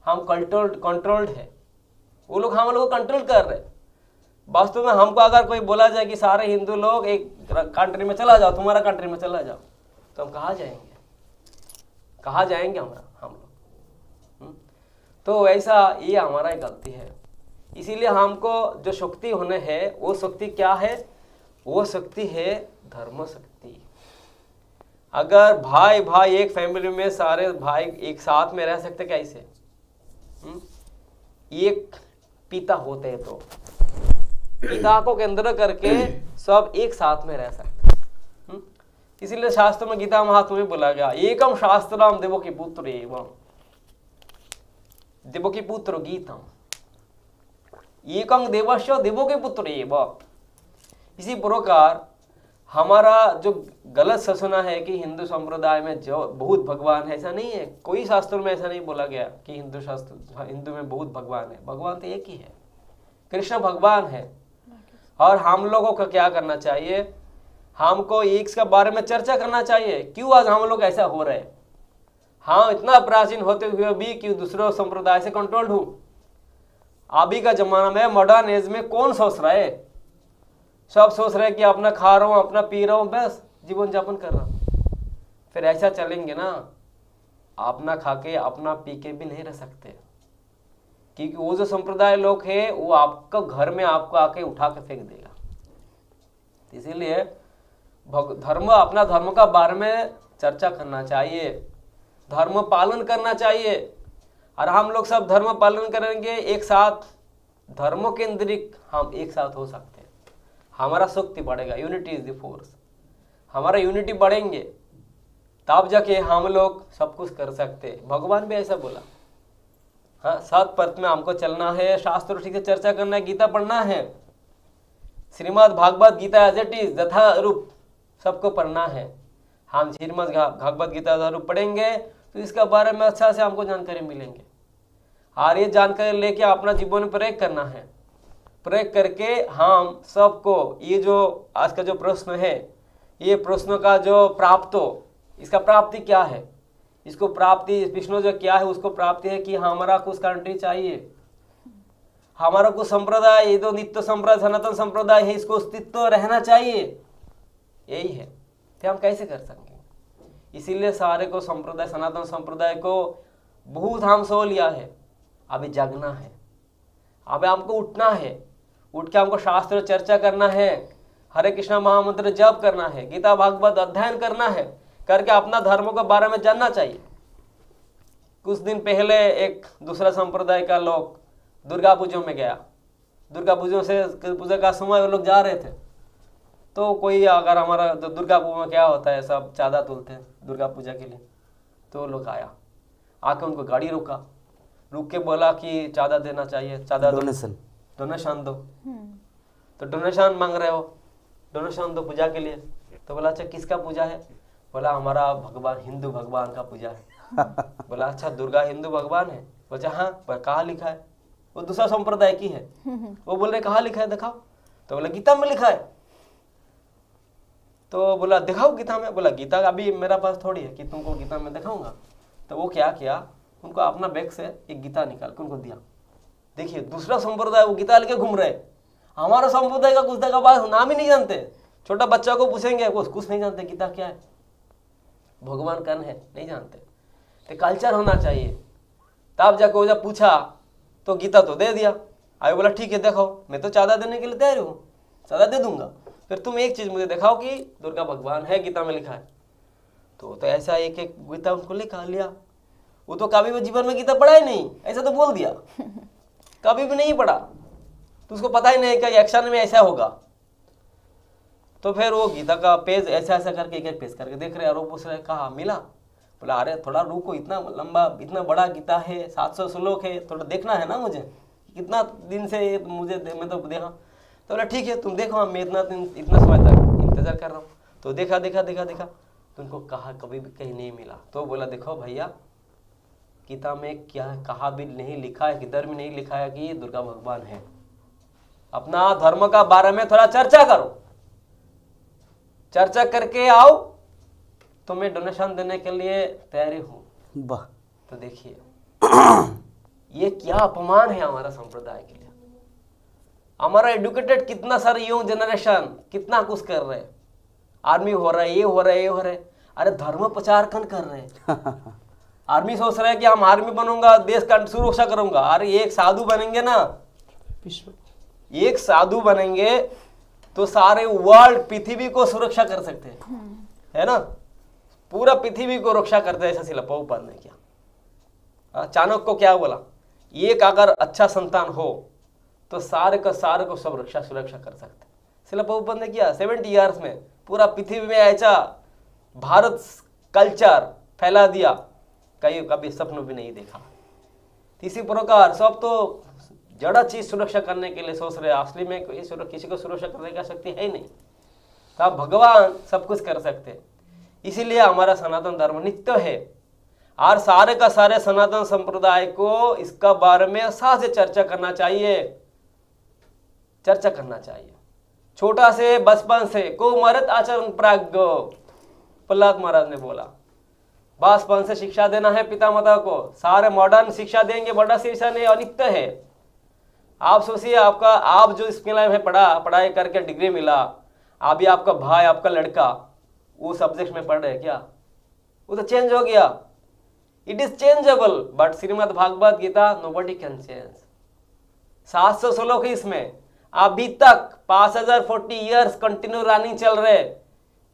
हम कंट्रोल्ड है। वो लोग हम लोग को कंट्रोल कर रहे। वास्तव में हमको अगर कोई बोला जाए कि सारे हिंदू लोग एक कंट्री में चला जाओ, तुम्हारा कंट्री में चला जाओ, तो हम कहाँ जाएंगे? कहाँ जाएंगे हम लोग? तो ऐसा ये हमारा गलती है। इसीलिए हमको जो शक्ति होने है वो शक्ति क्या है? वो शक्ति है धर्म शक्ति। अगर भाई एक फैमिली में सारे भाई एक साथ में रह सकते कैसे? एक पिता होते हैं तो पिता को केंद्र करके सब एक साथ में रह सकते। इसीलिए शास्त्र में गीता महात्म्य में बोला गया एकम शास्त्रम देवकी पुत्र एवं देवकी पुत्र गीतम एकम देवस्य देवकी पुत्र एवं। इसी प्रकार हमारा जो गलत सूचना है कि हिंदू संप्रदाय में जो बहुत भगवान है, ऐसा नहीं है। कोई शास्त्र में ऐसा नहीं बोला गया कि हिंदू में बहुत भगवान है। भगवान तो एक ही है, कृष्ण भगवान है। और हम लोगों को क्या करना चाहिए? हमको एक के बारे में चर्चा करना चाहिए। क्यों आज हम लोग ऐसा हो रहे? हाँ, इतना प्राचीन होते हुए भी क्यों दूसरे संप्रदाय से कंट्रोल्ड हूं? अभी का जमाना में मॉडर्न एज में कौन सोच रहा है? सब सोच रहे कि अपना खा रहा हूँ, अपना पी रहा हूँ, बस जीवन यापन कर रहा हूँ। फिर ऐसा चलेंगे ना, अपना खा के अपना पी के भी नहीं रह सकते, क्योंकि वो जो संप्रदाय लोग है वो आपका घर में आपको आके उठा के फेंक देगा। इसीलिए धर्म, अपना धर्म का बारे में चर्चा करना चाहिए, धर्म पालन करना चाहिए। और हम लोग सब धर्म पालन करेंगे एक साथ, धर्मों केंद्रित हम एक साथ हो सकते हैं, हमारा शक्ति बढ़ेगा। Unity is the force. हमारा यूनिटी बढ़ेंगे तब जाके हम लोग सब कुछ कर सकते हैं। भगवान भी ऐसा बोला। हाँ, 7 पथ में हमको चलना है, शास्त्रों ठीक से चर्चा करना है, गीता पढ़ना है, Shrimad Bhagavad Gita as it is यथा रूप सबको पढ़ना है। हम श्रीमद् भागवत गीता यथा रूप पढ़ेंगे तो इसके बारे में अच्छा से हमको जानकारी मिलेंगे, और ये जानकारी लेके अपना जीवन में प्रयोग करना है। प्रयोग करके हम सबको ये जो आज का जो प्रश्न है, ये प्रश्नों का जो प्राप्त हो, इसका प्राप्ति क्या है, इसको प्राप्ति विष्णु जो क्या है उसको प्राप्ति है कि हमारा कुछ कंट्री चाहिए, हमारा कुछ संप्रदाय, ये जो नित्य संप्रदाय सनातन संप्रदाय है इसको अस्तित्व रहना चाहिए, यही है। तो हम कैसे कर सकेंगे? इसीलिए सारे को संप्रदाय सनातन संप्रदाय को बहुत हम सो लिया है। अभी जगना है, अभी हमको उठना है, उठ के हमको शास्त्र चर्चा करना है, हरे कृष्णा महामंत्र जप करना है, गीता भागवत अध्ययन करना है, करके अपना धर्मों के बारे में जानना चाहिए। कुछ दिन पहले एक दूसरा संप्रदाय का लोग दुर्गा पूजा में गया, दुर्गा पूजा का समय वो लोग जा रहे थे, तो कोई अगर हमारा तो दुर्गा पूजा में क्या होता है, सब चांदा तुलते हैं दुर्गा पूजा के लिए, तो लोग आया, आके उनको गाड़ी रोका, रुक के बोला कि चांदा देना चाहिए, चांदा डोनेशन दो। तो डोनेशन मांग रहे हो, डोनेशन दो पूजा के लिए। तो बोला अच्छा किसका पूजा है? बोला हमारा भगवान हिंदू भगवान का पूजा है। बोला अच्छा दुर्गा हिंदू भगवान है? बोला हाँ, पर कहाँ लिखा है? वो दूसरा संप्रदाय की है। वो बोल रहे कहाँ लिखा है दिखाओ। तो बोला गीता में लिखा है। तो बोला दिखाओ गीता में। बोला गीता अभी मेरा पास थोड़ी है कि तुमको गीता में दिखाऊंगा। तो वो क्या किया, उनको अपना बैग से एक गीता निकाल के उनको दिया। देखिए दूसरा संप्रदाय वो गीता लेके घूम रहे, हमारा संप्रदाय का कुछ का बात नाम ही नहीं जानते। छोटा बच्चा को पूछेंगे वो कुछ नहीं जानते गीता क्या है, भगवान कौन है नहीं जानते। तो कल्चर होना चाहिए। तब जाके वो जब पूछा तो गीता तो दे दिया। आगे बोला ठीक है देखो, मैं तो चांदा देने के लिए तैयार हूँ, चांदा दे दूंगा, फिर तुम एक चीज मुझे दिखाओ कि दुर्गा भगवान है, गीता में लिखा है। तो ऐसा एक एक गीता उनको लिखा लिया। वो तो कभी भी जीवन में गीता पढ़ा ही नहीं, ऐसा तो बोल दिया, कभी भी नहीं पढ़ा, तो उसको पता ही नहीं कि एक्शन में ऐसा होगा। तो फिर वो गीता का पेज ऐसा ऐसा करके एक पेज करके देख रहे, और वो पूछ रहे कहा मिला? बोला अरे थोड़ा रुको, इतना लंबा इतना बड़ा गीता है, 700 श्लोक है, थोड़ा देखना है ना मुझे, कितना दिन से मुझे मैं तो देखा। तो बोला ठीक है तुम देखो, मैं इतना समय तक इंतजार कर रहा हूँ। तो देखा देखा देखा देखा तो उनको कहा कभी भी कहीं नहीं मिला। तो बोला देखो भैया गीता में क्या कहा भी नहीं लिखा है, किधर भी नहीं लिखा है कि दुर्गा भगवान है। अपना धर्म का बारे में थोड़ा चर्चा करो, चर्चा करके आओ, तो मैं डोनेशन देने के लिए तैयारी हूं। वाह। तो देखिए ये क्या अपमान है हमारा संप्रदाय के लिए। हमारा एडुकेटेड कितना सारे यंग जनरेशन कितना कुछ कर रहे हैं, आर्मी हो रहा है, ये हो रहा है, ये हो रहा है। अरे धर्म प्रचार कौन कर रहे हैं? आर्मी सोच रहा है कि हम आर्मी बनूंगा, देश का सुरक्षा करूंगा। अरे एक साधु बनेंगे ना, एक साधु बनेंगे तो सारे वर्ल्ड पृथ्वी को सुरक्षा कर सकते हैं, है ना, पूरा पृथ्वी को रक्षा करते हैं। ऐसा शिला प्रभुपाद ने किया। चाणक्य को क्या बोला, एक अगर अच्छा संतान हो तो सारे को सब सुरक्षा कर सकते। शिला प्रभुपाद ने किया 70 ईयर्स में पूरा पृथ्वी में ऐसा भारत कल्चर फैला दिया, कभी सपनों भी नहीं देखा। इसी प्रकार सब तो जड़ा चीज सुरक्षा करने के लिए सोच रहे, असली में किसी को सुरक्षा करने का शक्ति है नहीं। तब भगवान सब कुछ कर सकते। इसीलिए हमारा सनातन धर्म नित्य है, और सारे का सारे सनातन संप्रदाय को इसका बारे में साथ से चर्चा करना चाहिए, चर्चा करना चाहिए। छोटा से बचपन से को मरत आचरण प्राज्ञ, प्रहलाद महाराज ने बोला, बचपन से शिक्षा देना है पिता माता को। सारे मॉडर्न शिक्षा देंगे, बड़ा शिक्षा नहीं, अनित्य है। आप सोचिए आपका, आप जो स्कूल में पढ़ाई करके डिग्री मिला, अभी आपका भाई आपका लड़का वो सब्जेक्ट में पढ़ रहे क्या? वो तो चेंज हो गया, it is changeable. But Shrimad Bhagavad Gita nobody can change. 700 श्लोक है इसमें, अभी तक 5040 ईयर्स कंटिन्यू रनिंग चल रहे,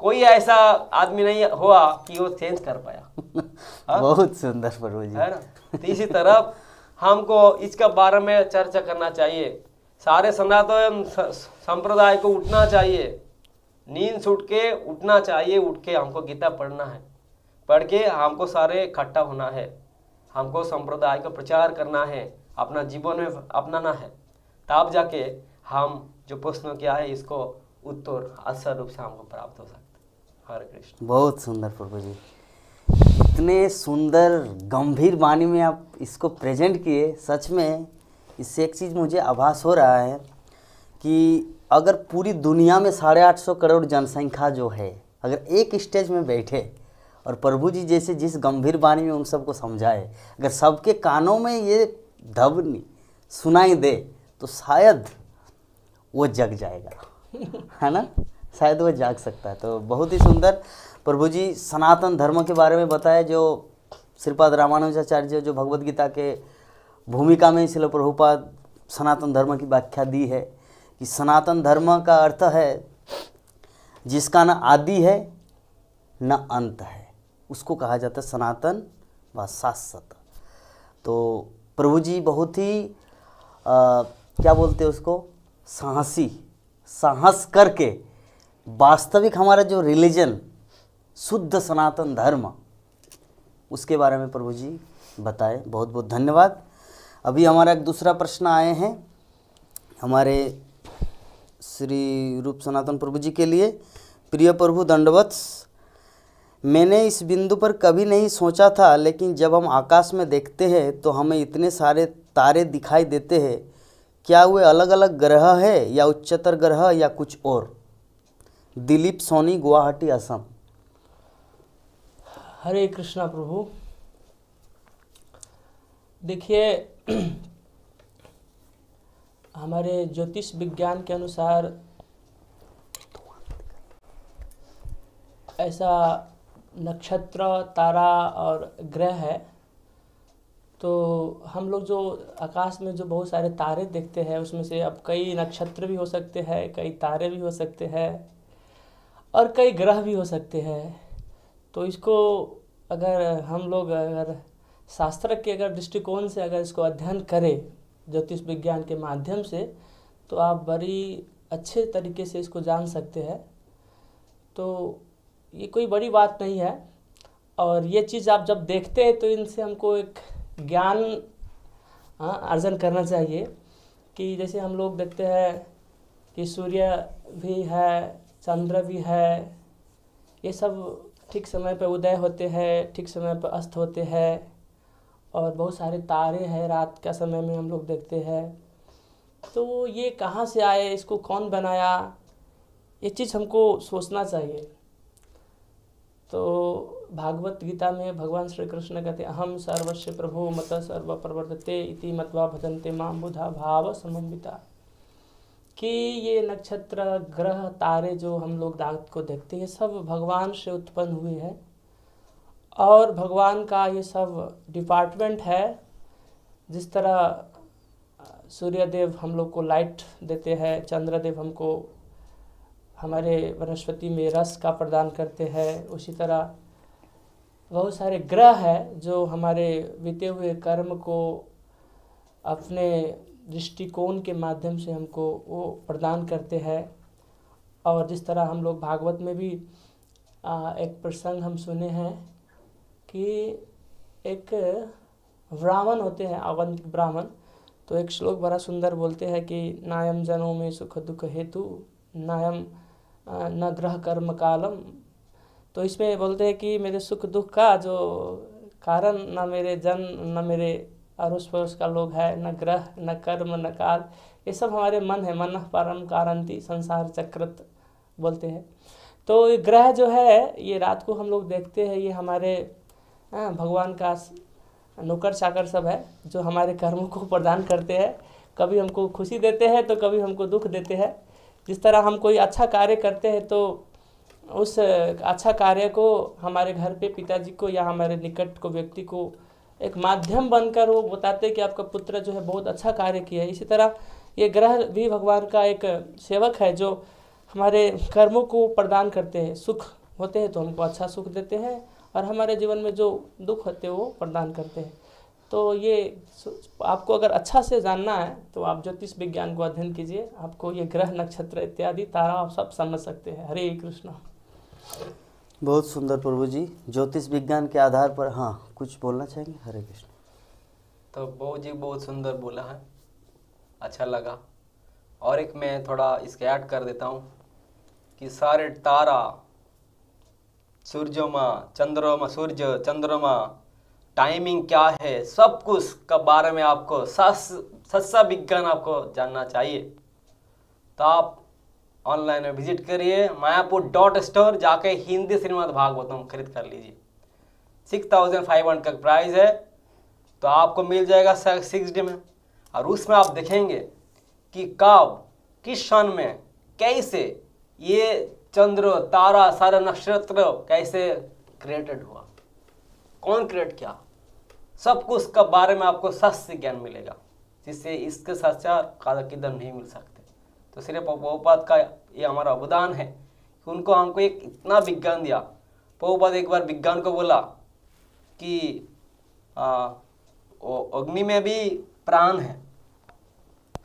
कोई ऐसा आदमी नहीं हुआ कि वो चेंज कर पाया। बहुत सुंदर प्रभु जी, है ना। तो इसी तरह हमको इसका बारे में चर्चा करना चाहिए। सारे सनातन संप्रदाय को उठना चाहिए, नींद से उठ के उठना चाहिए। उठ के हमको गीता पढ़ना है, पढ़ के हमको सारे इकट्ठा होना है, हमको संप्रदाय का प्रचार करना है, अपना जीवन में अपनाना है। तब जाके हम जो प्रश्न किया है इसको उत्तर अच्छा रूप से हमको प्राप्त हो सकता है। हरे कृष्ण। बहुत सुंदर प्रभु जी, इतने सुंदर गंभीर वाणी में आप इसको प्रेजेंट किए। सच में इससे एक चीज़ मुझे आभास हो रहा है कि अगर पूरी दुनिया में 850 करोड़ जनसंख्या जो है, अगर एक स्टेज में बैठे और प्रभु जी जैसे जिस गंभीर वाणी में उन सबको समझाए, अगर सबके कानों में ये ध्वनि सुनाई दे तो शायद वो जग जाएगा, है ना, शायद वो जाग सकता है। तो बहुत ही सुंदर प्रभु जी सनातन धर्म के बारे में बताया, जो श्रीपाद रामानुजाचार्य जो भगवद गीता के भूमिका में श्रील प्रभुपाद सनातन धर्म की व्याख्या दी है कि सनातन धर्म का अर्थ है जिसका न आदि है न अंत है, उसको कहा जाता है सनातन व शाश्वत। तो प्रभु जी बहुत ही क्या बोलते हैं उसको, साहस करके वास्तविक हमारा जो रिलीजन शुद्ध सनातन धर्म उसके बारे में प्रभु जी बताए। बहुत बहुत धन्यवाद। अभी हमारा एक दूसरा प्रश्न आए हैं हमारे श्री रूप सनातन प्रभु जी के लिए। प्रिय प्रभु दंडवत, मैंने इस बिंदु पर कभी नहीं सोचा था, लेकिन जब हम आकाश में देखते हैं तो हमें इतने सारे तारे दिखाई देते हैं। क्या वे अलग अलग ग्रह है या उच्चतर ग्रह या कुछ और? दिलीप सोनी, गुवाहाटी, असम। हरे कृष्णा प्रभु, देखिए हमारे ज्योतिष विज्ञान के अनुसार ऐसा नक्षत्र, तारा और ग्रह है। तो हम लोग जो आकाश में जो बहुत सारे तारे देखते हैं उसमें से अब कई नक्षत्र भी हो सकते हैं, कई तारे भी हो सकते हैं और कई ग्रह भी हो सकते हैं। तो इसको अगर हम लोग अगर शास्त्र के अगर दृष्टिकोण से अगर इसको अध्ययन करें ज्योतिष विज्ञान के माध्यम से, तो आप बड़ी अच्छे तरीके से इसको जान सकते हैं। तो ये कोई बड़ी बात नहीं है, और ये चीज़ आप जब देखते हैं तो इनसे हमको एक ज्ञान अर्जन करना चाहिए। कि जैसे हम लोग देखते हैं कि सूर्य भी है, चंद्र भी है, ये सब ठीक समय पर उदय होते हैं, ठीक समय पर अस्त होते हैं, और बहुत सारे तारे हैं रात का समय में हम लोग देखते हैं। तो ये कहाँ से आए, इसको कौन बनाया, ये चीज़ हमको सोचना चाहिए। तो भागवत गीता में भगवान श्री कृष्ण कहते अहम सर्वस्य प्रभो मत सर्व प्रवर्तते इति मत्वा भजन्ते मां बुधा भाव समन्विता। कि ये नक्षत्र, ग्रह, तारे जो हम लोग रात को देखते हैं सब भगवान से उत्पन्न हुए हैं, और भगवान का ये सब डिपार्टमेंट है। जिस तरह सूर्यदेव हम लोग को लाइट देते हैं, चंद्रदेव हमको हमारे वनस्पति में रस का प्रदान करते हैं, उसी तरह बहुत सारे ग्रह हैं जो हमारे बीते हुए कर्म को अपने दृष्टिकोण के माध्यम से हमको वो प्रदान करते हैं। और जिस तरह हम लोग भागवत में भी एक प्रसंग हम सुने हैं कि एक ब्राह्मण होते हैं, आगंतुक ब्राह्मण, तो एक श्लोक बड़ा सुंदर बोलते हैं कि नायम जनों में सुख दुख हेतु नायम न ग्रह कर्म कालम। तो इसमें बोलते हैं कि मेरे सुख दुख का जो कारण न मेरे जन, न मेरे अड़ोस पड़ोस का लोग है, न ग्रह, न कर्म, न काल, ये सब हमारे मन है। मन परम कारंती संसार चक्रत बोलते हैं। तो ये ग्रह जो है ये रात को हम लोग देखते हैं, ये हमारे भगवान का नौकर चाकर सब है जो हमारे कर्मों को प्रदान करते हैं। कभी हमको खुशी देते हैं तो कभी हमको दुख देते हैं। जिस तरह हम कोई अच्छा कार्य करते हैं तो उस अच्छा कार्य को हमारे घर पे पिताजी को या हमारे निकट को व्यक्ति को एक माध्यम बनकर वो बताते हैं कि आपका पुत्र जो है बहुत अच्छा कार्य किया है। इसी तरह ये ग्रह भी भगवान का एक सेवक है जो हमारे कर्मों को प्रदान करते हैं। सुख होते हैं तो हमको अच्छा सुख देते हैं, और हमारे जीवन में जो दुख होते हैं वो प्रदान करते हैं। तो ये आपको अगर अच्छा से जानना है तो आप ज्योतिष विज्ञान को अध्ययन कीजिए, आपको ये ग्रह नक्षत्र इत्यादि तारा आप सब समझ सकते हैं। हरे कृष्णा। बहुत सुंदर प्रभु जी, ज्योतिष विज्ञान के आधार पर हाँ कुछ बोलना चाहेंगे? हरे कृष्ण। तो बहुत जी बहुत सुंदर बोला है, अच्छा लगा। और एक मैं थोड़ा इसके ऐड कर देता हूँ कि सारे तारा, सूर्योमा, चंद्रमा, सूर्य, चंद्रमा, टाइमिंग क्या है, सब कुछ का बारे में आपको सच्चा विज्ञान आपको जानना चाहिए। तो आप ऑनलाइन में विजिट करिए मायापुर.store, जाके हिंदी श्रीमद् भागवतम खरीद कर लीजिए। 6500 का प्राइस है, तो आपको मिल जाएगा 6 डे में। और उसमें आप देखेंगे कि कब किस क्षण में कैसे ये चंद्र, तारा, सारे नक्षत्र कैसे क्रिएटेड हुआ, कौन क्रिएट किया, सब कुछ का बारे में आपको सच्चा ज्ञान मिलेगा, जिससे इसके सच्चा किधर नहीं मिल सकते। तो सिर्फ प्रभुपाद का ये हमारा अवदान है कि उनको हमको एक इतना विज्ञान दिया। प्रभुपाद एक बार विज्ञान को बोला कि अग्नि में भी प्राण है।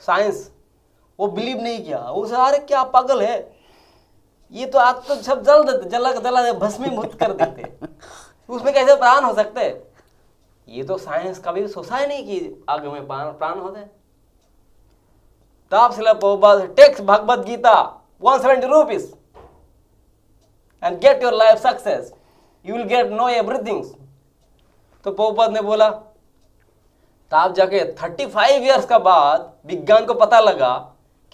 साइंस वो बिलीव नहीं किया, उसे अरे क्या पागल है, ये तो आग तो सब जल देते, जला भस्मीभूत कर देते, उसमें कैसे प्राण हो सकते? ये तो साइंस कभी भी सोचा ही नहीं कि आग में प्राण होते। तब Shrila Prabhupada text Bhagavad Gita 170 rupees and get your life success, you will get know everything. तो प्रभुपाद ने बोला, तब जाके 35 इयर्स का बाद विज्ञान को पता लगा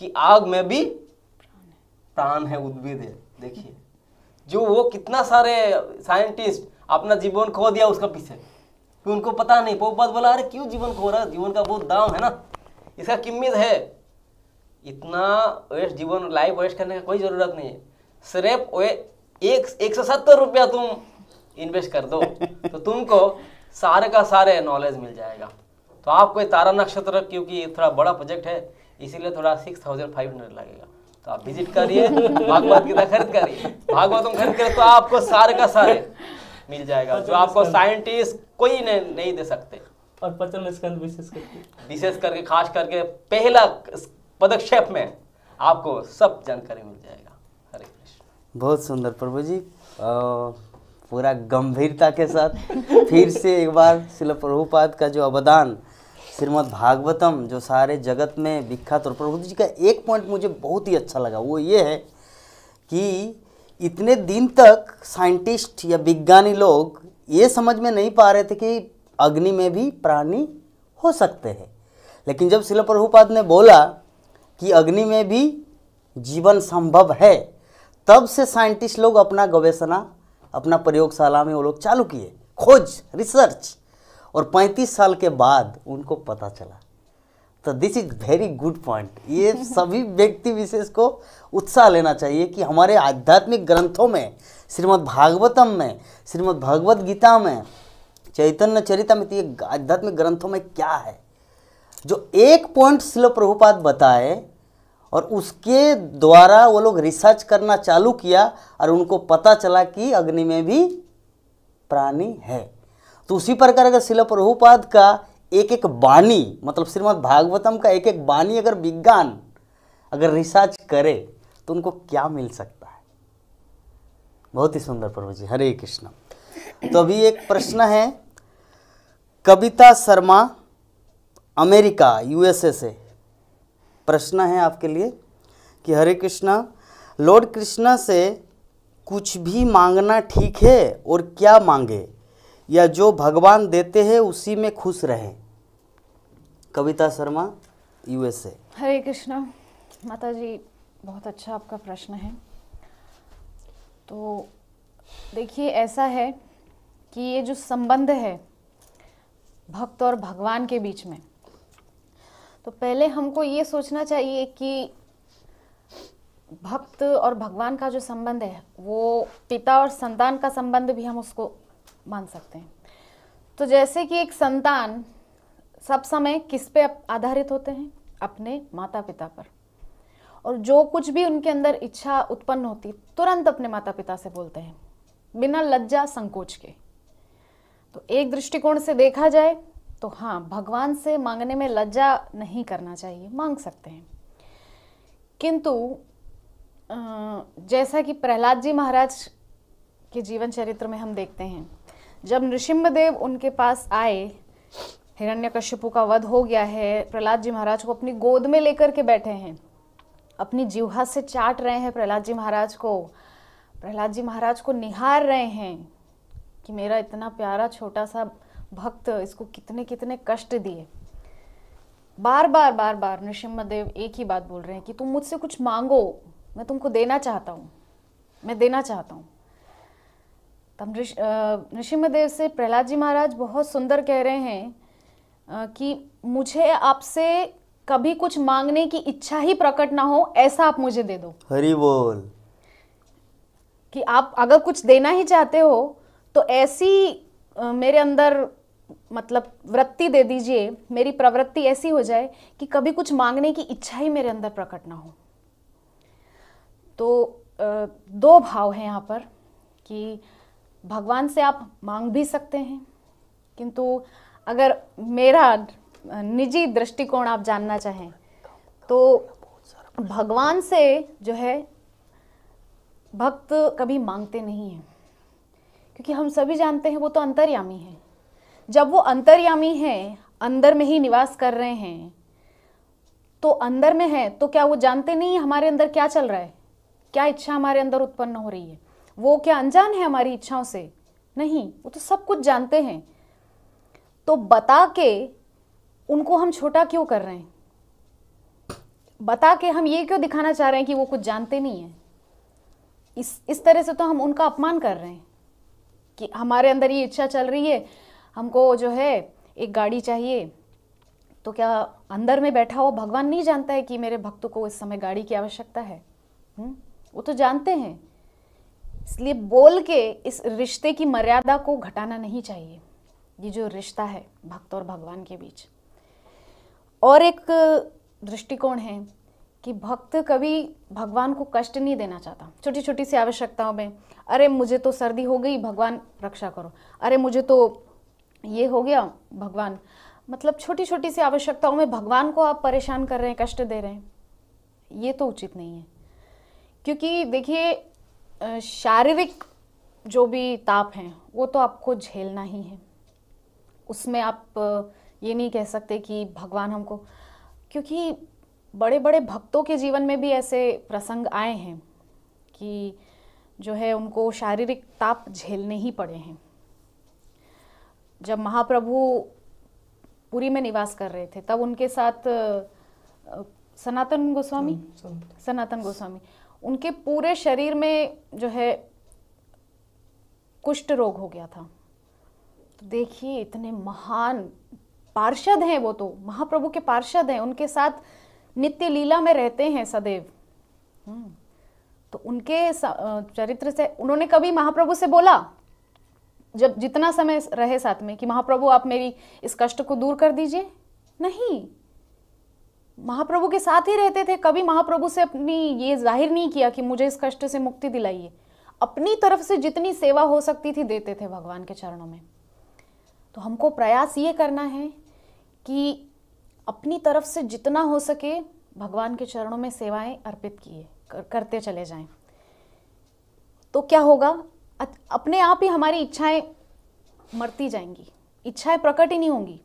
कि आग में भी प्राण है, उद्भिद है। देखिए जो वो कितना सारे साइंटिस्ट अपना जीवन खो दिया उसका पीछे, कि उनको पता नहीं। प्रभुपाद बोला अरे क्यों जीवन खो रहा है, जीवन का बहुत दाम है ना, इसका कीमत है। इतना वेस्ट जीवन, लाइफ वेस्ट करने का कोई जरूरत नहीं है। सिर्फ 170 रुपया तुम इन्वेस्ट कर दो तो तुमको सारे का सारे नॉलेज मिल जाएगा। तो आपको ये तारा नक्षत्र, क्योंकि थोड़ा बड़ा प्रोजेक्ट है इसीलिए थोड़ा 6500 लगेगा। तो आप विजिट करिए, भागवत गीता खरीद करिए, भागवतम खरीद करिए, तो आपको सारे का सारे मिल जाएगा जो आपको साइंटिस्ट कोई नहीं दे सकते। और पचन स्कंद विशेष करके खास करके पहला पदक्षेप में आपको सब जानकारी मिल जाएगा। हरे कृष्ण। बहुत सुंदर प्रभु जी, पूरा गंभीरता के साथ फिर से एक बार श्रील प्रभुपाद का जो अवदान श्रीमद् भागवतम जो सारे जगत में विख्यात। और प्रभु जी का एक पॉइंट मुझे बहुत ही अच्छा लगा, वो ये है कि इतने दिन तक साइंटिस्ट या विज्ञानी लोग ये समझ में नहीं पा रहे थे कि अग्नि में भी प्राणी हो सकते हैं। लेकिन जब श्रील प्रभुपाद ने बोला कि अग्नि में भी जीवन संभव है, तब से साइंटिस्ट लोग अपना गवेषणा, अपना प्रयोगशाला में वो लोग चालू किए, खोज, रिसर्च, और 35 साल के बाद उनको पता चला। तो this is very good point. ये सभी व्यक्ति विशेष को उत्साह लेना चाहिए कि हमारे आध्यात्मिक ग्रंथों में, श्रीमद् भागवतम में, श्रीमद् भगवद गीता में, चैतन्य चरितामृत, ये आध्यात्मिक ग्रंथों में क्या है जो एक पॉइंट श्रील प्रभुपाद बताए और उसके द्वारा वो लोग रिसर्च करना चालू किया और उनको पता चला कि अग्नि में भी प्राणी है। तो उसी प्रकार अगर श्रील प्रभुपाद का एक एक वाणी, मतलब श्रीमद् भागवतम का एक एक वाणी अगर विज्ञान अगर रिसर्च करे तो उनको क्या मिल सकता है। बहुत ही सुंदर प्रभु जी, हरे कृष्ण। तो अभी एक प्रश्न है, कविता शर्मा अमेरिका यूएसए से प्रश्न है आपके लिए कि हरे कृष्णा, लॉर्ड कृष्णा से कुछ भी मांगना ठीक है और क्या मांगे, या जो भगवान देते हैं उसी में खुश रहें। कविता शर्मा यूएसए। हरे कृष्णा माता जी, बहुत अच्छा आपका प्रश्न है। तो देखिए ऐसा है कि ये जो संबंध है भक्त और भगवान के बीच में, तो पहले हमको ये सोचना चाहिए कि भक्त और भगवान का जो संबंध है वो पिता और संतान का संबंध भी हम उसको मान सकते हैं। तो जैसे कि एक संतान सब समय किस पे आधारित होते हैं, अपने माता पिता पर, और जो कुछ भी उनके अंदर इच्छा उत्पन्न होती तुरंत अपने माता पिता से बोलते हैं, बिना लज्जा संकोच के। तो एक दृष्टिकोण से देखा जाए तो हाँ, भगवान से मांगने में लज्जा नहीं करना चाहिए, मांग सकते हैं। किंतु जैसा कि प्रहलाद जी महाराज के जीवन चरित्र में हम देखते हैं, जब नृसिंहदेव उनके पास आए, हिरण्यकश्यपु का वध हो गया है, प्रहलाद जी महाराज को अपनी गोद में लेकर के बैठे हैं, अपनी जिह्वा से चाट रहे हैं प्रहलाद जी महाराज को, प्रहलाद जी महाराज को निहार रहे हैं कि मेरा इतना प्यारा छोटा सा भक्त, इसको कितने कितने कष्ट दिए। बार बार नृसिंहदेव एक ही बात बोल रहे हैं कि तुम मुझसे कुछ मांगो, मैं तुमको देना चाहता हूँ, मैं देना चाहता हूँ। तब नृसिंहदेव से प्रहलाद जी महाराज बहुत सुंदर कह रहे हैं कि मुझे आपसे कभी कुछ मांगने की इच्छा ही प्रकट ना हो, ऐसा आप मुझे दे दो। हरि बोल। कि आप अगर कुछ देना ही चाहते हो तो ऐसी मेरे अंदर मतलब वृत्ति दे दीजिए, मेरी प्रवृत्ति ऐसी हो जाए कि कभी कुछ मांगने की इच्छा ही मेरे अंदर प्रकट ना हो। तो दो भाव हैं यहाँ पर कि भगवान से आप मांग भी सकते हैं, किंतु अगर मेरा निजी दृष्टिकोण आप जानना चाहें तो भगवान से जो है भक्त कभी मांगते नहीं हैं, क्योंकि हम सभी जानते हैं वो तो अंतर्यामी है। जब वो अंतर्यामी हैं, अंदर में ही निवास कर रहे हैं, तो अंदर में है तो क्या वो जानते नहीं हमारे अंदर क्या चल रहा है, क्या इच्छा हमारे अंदर उत्पन्न हो रही है? वो क्या अनजान है हमारी इच्छाओं से? नहीं, वो तो सब कुछ जानते हैं। तो बता के उनको हम छोटा क्यों कर रहे हैं? बता के हम ये क्यों दिखाना चाह रहे हैं कि वो कुछ जानते नहीं है? इस तरह से तो हम उनका अपमान कर रहे हैं कि हमारे अंदर ये इच्छा चल रही है, हमको जो है एक गाड़ी चाहिए, तो क्या अंदर में बैठा हुआ भगवान नहीं जानता है कि मेरे भक्त को इस समय गाड़ी की आवश्यकता है? वो तो जानते हैं। इसलिए बोल के इस रिश्ते की मर्यादा को घटाना नहीं चाहिए, ये जो रिश्ता है भक्त और भगवान के बीच। और एक दृष्टिकोण है कि भक्त कभी भगवान को कष्ट नहीं देना चाहता। छोटी छोटी सी आवश्यकताओं में, अरे मुझे तो सर्दी हो गई, भगवान रक्षा करो, अरे मुझे तो ये हो गया, भगवान, मतलब छोटी छोटी सी आवश्यकताओं में भगवान को आप परेशान कर रहे हैं, कष्ट दे रहे हैं, ये तो उचित नहीं है। क्योंकि देखिए शारीरिक जो भी ताप हैं वो तो आपको झेलना ही है, उसमें आप ये नहीं कह सकते कि भगवान हमको, क्योंकि बड़े बड़े भक्तों के जीवन में भी ऐसे प्रसंग आए हैं कि जो है उनको शारीरिक ताप झेलने ही पड़े हैं। जब महाप्रभु पुरी में निवास कर रहे थे तब उनके साथ सनातन गोस्वामी उनके पूरे शरीर में जो है कुष्ठ रोग हो गया था। तो देखिए इतने महान पार्षद हैं, वो तो महाप्रभु के पार्षद हैं, उनके साथ नित्य लीला में रहते हैं सदैव। तो उनके चरित्र से उन्होंने कभी महाप्रभु से बोला, जब जितना समय रहे साथ में, कि महाप्रभु आप मेरी इस कष्ट को दूर कर दीजिए? नहीं, महाप्रभु के साथ ही रहते थे। कभी महाप्रभु से अपनी ये जाहिर नहीं किया कि मुझे इस कष्ट से मुक्ति दिलाइए। अपनी तरफ से जितनी सेवा हो सकती थी देते थे भगवान के चरणों में। तो हमको प्रयास ये करना है कि अपनी तरफ से जितना हो सके भगवान के चरणों में सेवाएं अर्पित करते चले जाएं। तो क्या होगा, अपने आप ही हमारी इच्छाएं मरती जाएंगी, इच्छाएं प्रकट ही नहीं होंगी।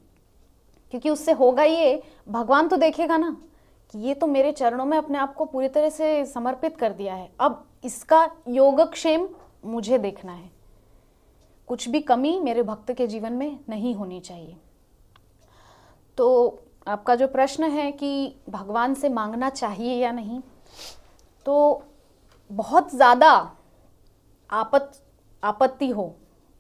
क्योंकि उससे होगा ये, भगवान तो देखेगा ना कि ये तो मेरे चरणों में अपने आप को पूरी तरह से समर्पित कर दिया है, अब इसका योगक्षेम मुझे देखना है, कुछ भी कमी मेरे भक्त के जीवन में नहीं होनी चाहिए। तो आपका जो प्रश्न है कि भगवान से मांगना चाहिए या नहीं, तो बहुत ज़्यादा आपत्ति हो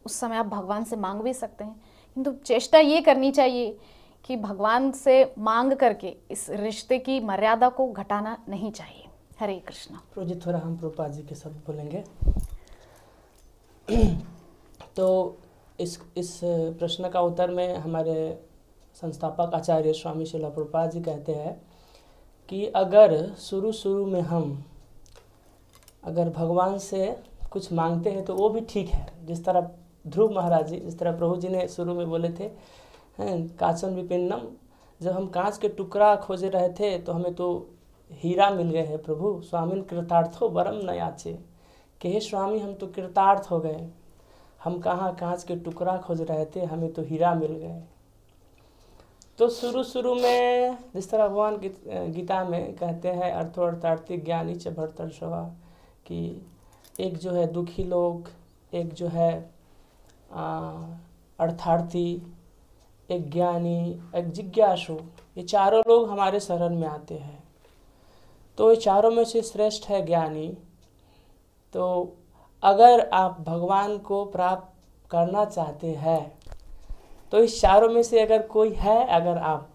उस समय आप भगवान से मांग भी सकते हैं, किंतु चेष्टा ये करनी चाहिए कि भगवान से मांग करके इस रिश्ते की मर्यादा को घटाना नहीं चाहिए। हरे कृष्णा। प्रभु जी थोड़ा हम प्रभुपाद जी के शब्द बोलेंगे। तो इस प्रश्न का उत्तर में हमारे संस्थापक आचार्य स्वामी श्रील प्रभुपाद जी कहते हैं कि अगर शुरू में हम अगर भगवान से कुछ मांगते हैं तो वो भी ठीक है। जिस तरह ध्रुव महाराज जी, जिस तरह प्रभु जी ने शुरू में बोले थे, कांचन विपिन्नम, जब हम कांच के टुकड़ा खोज रहे थे तो हमें तो हीरा मिल गए हैं प्रभु। स्वामिन कृतार्थो वरम न याचे, कि हे स्वामी हम तो कृतार्थ हो गए, हम कहाँ कांच के टुकड़ा खोज रहे थे, हमें तो हीरा मिल गए। तो शुरू में जिस तरह भगवान गीता में कहते हैं अर्थो अर्थार्थी ज्ञानी च भरतर्षभा, कि एक जो है दुखी लोग, एक जो है अर्थार्थी, एक ज्ञानी, एक जिज्ञासु, ये चारों लोग हमारे शरण में आते हैं। तो ये चारों में से श्रेष्ठ है ज्ञानी। तो अगर आप भगवान को प्राप्त करना चाहते हैं तो इस चारों में से अगर कोई है, अगर आप,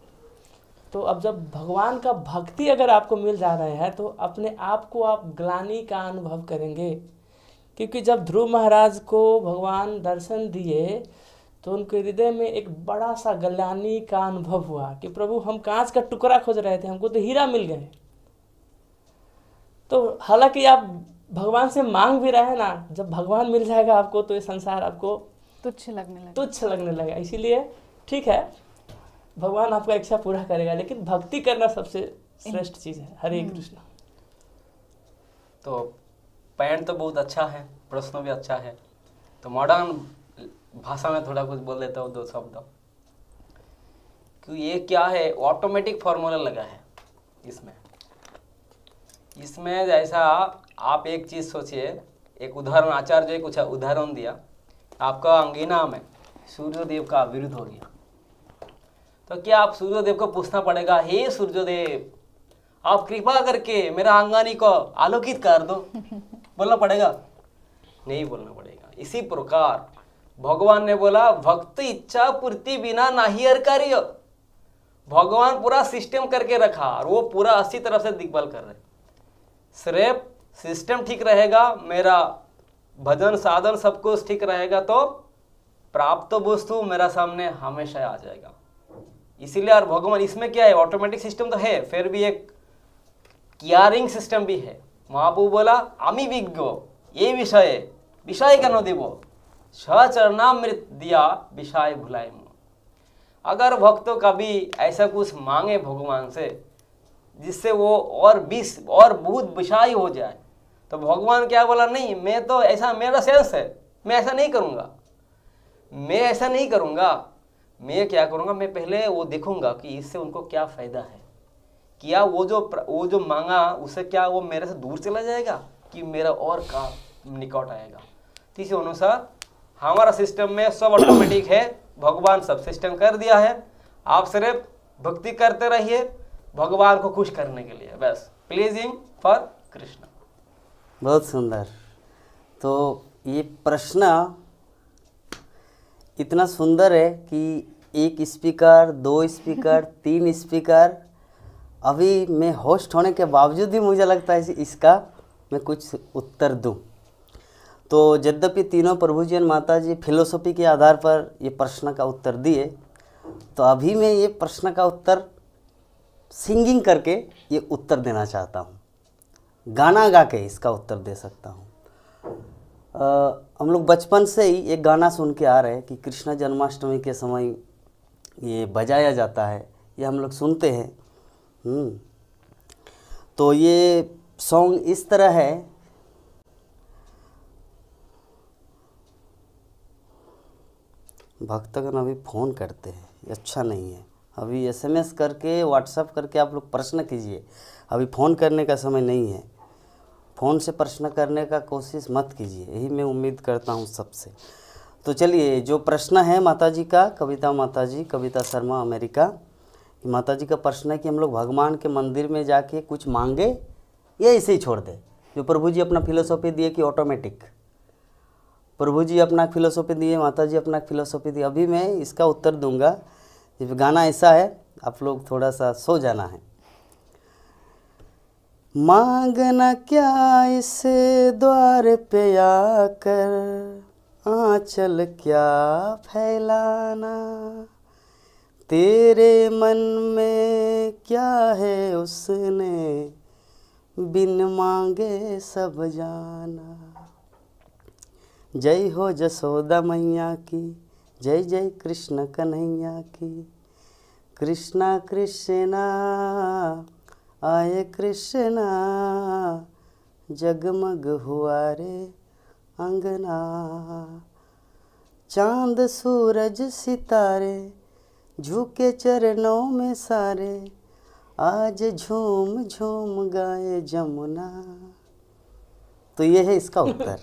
तो अब जब भगवान का भक्ति अगर आपको मिल जा रहा है तो अपने आप को आप ग्लानि का अनुभव करेंगे। क्योंकि जब ध्रुव महाराज को भगवान दर्शन दिए तो उनके हृदय में एक बड़ा सा ग्लानि का अनुभव हुआ कि प्रभु हम कांच का टुकड़ा खोज रहे थे, हमको तो हीरा मिल गए। तो हालांकि आप भगवान से मांग भी रहे हैं ना, जब भगवान मिल जाएगा आपको तो ये संसार आपको तुच्छ लगने लगेगा। इसीलिए ठीक है, भगवान आपका इच्छा पूरा करेगा, लेकिन भक्ति करना सबसे श्रेष्ठ चीज है। हरे कृष्ण। तो पैंट तो बहुत अच्छा है, प्रश्न भी अच्छा है, तो मॉडर्न भाषा में थोड़ा कुछ बोल देता हूँ, 2 शब्द। क्योंकि ये क्या है, ऑटोमेटिक फॉर्मूला लगा है इसमें जैसा आप एक चीज सोचिए, एक उदाहरण आचार्य कुछ उदाहरण दिया, आपका अंगीना में सूर्यदेव का विरुद्ध हो गया, तो क्या आप सूर्यदेव को पूछना पड़ेगा, हे सूर्यदेव आप कृपा करके मेरा अंगानी को आलोकित कर दो, बोलना पड़ेगा? नहीं बोलना पड़ेगा। इसी प्रकार भगवान ने बोला भक्त इच्छा पूर्ति बिना नाही हर कार्य। भगवान पूरा सिस्टम करके रखा और वो पूरा 80 तरफ से दिग्बल कर रहे। सिर्फ सिस्टम ठीक रहेगा, मेरा भजन साधन सब कुछ ठीक रहेगा तो प्राप्त वस्तु मेरा सामने हमेशा आ जाएगा। इसीलिए और भगवान इसमें क्या है, ऑटोमेटिक सिस्टम तो है, फिर भी एक कियारिंग सिस्टम भी है। महाप्रभु बोला आमी विज्ञ ये विषय केन देव सचरणामृत दिया विषय भुलाए। अगर भक्त कभी ऐसा कुछ मांगे भगवान से जिससे वो और बहुत विषय हो जाए, तो भगवान क्या बोला, नहीं मैं तो ऐसा, मेरा सेंस है, मैं ऐसा नहीं करूँगा, मैं क्या करूँगा, मैं पहले वो देखूंगा कि इससे उनको क्या फायदा है, क्या वो जो मांगा उससे क्या वो मेरे से दूर चला जाएगा कि मेरा और का निकट आएगा। तो इसी अनुसार हमारा सिस्टम में सब ऑटोमेटिक है, भगवान सब सिस्टम कर दिया है, आप सिर्फ भक्ति करते रहिए भगवान को खुश करने के लिए, बस प्लीजिंग फॉर कृष्ण। बहुत सुंदर। तो ये प्रश्न इतना सुंदर है कि 1 स्पीकर, 2 स्पीकर, 3 स्पीकर, अभी मैं होस्ट होने के बावजूद भी मुझे लगता है इसका मैं कुछ उत्तर दूं। तो यद्यपि तीनों प्रभु जी और माता जी फिलोसॉफी के आधार पर ये प्रश्न का उत्तर दिए, तो अभी मैं ये प्रश्न का उत्तर सिंगिंग करके ये उत्तर देना चाहता हूँ, गाना गा के इसका उत्तर दे सकता हूँ। हम लोग बचपन से ही एक गाना सुन के आ रहे हैं कि कृष्ण जन्माष्टमी के समय ये बजाया जाता है, ये हम लोग सुनते हैं। तो ये सॉन्ग इस तरह है, भक्तगण अभी फ़ोन करते हैं, ये अच्छा नहीं है। अभी SMS करके व्हाट्सएप करके आप लोग प्रश्न कीजिए, अभी फ़ोन करने का समय नहीं है। फ़ोन से प्रश्न करने का कोशिश मत कीजिए, यही मैं उम्मीद करता हूँ सबसे। तो चलिए, जो प्रश्न है माता जी का, कविता शर्मा अमेरिका, माता जी का प्रश्न है कि हम लोग भगवान के मंदिर में जाके कुछ मांगे या ऐसे ही छोड़ दें। जो प्रभु जी अपना फिलोसॉफी दिए कि ऑटोमेटिक, प्रभु जी अपना फिलोसॉफी दिए, माता जी अपना फिलोसॉफी दिए। अभी मैं इसका उत्तर दूंगा। गाना ऐसा है, आप लोग थोड़ा सा सो जाना है। मांगना क्या इस द्वार पे आकर, आंचल क्या फैलाना, तेरे मन में क्या है उसने बिन मांगे सब जाना। जय हो जसोदा मैया की, जय जय कृष्ण कन्हैया की। कृष्णा कृष्णा आए कृष्णा, जगमग हुआ रे अंगना। चांद सूरज सितारे झुके चरणों में सारे, आज झूम झूम गाए जमुना। तो ये है इसका उत्तर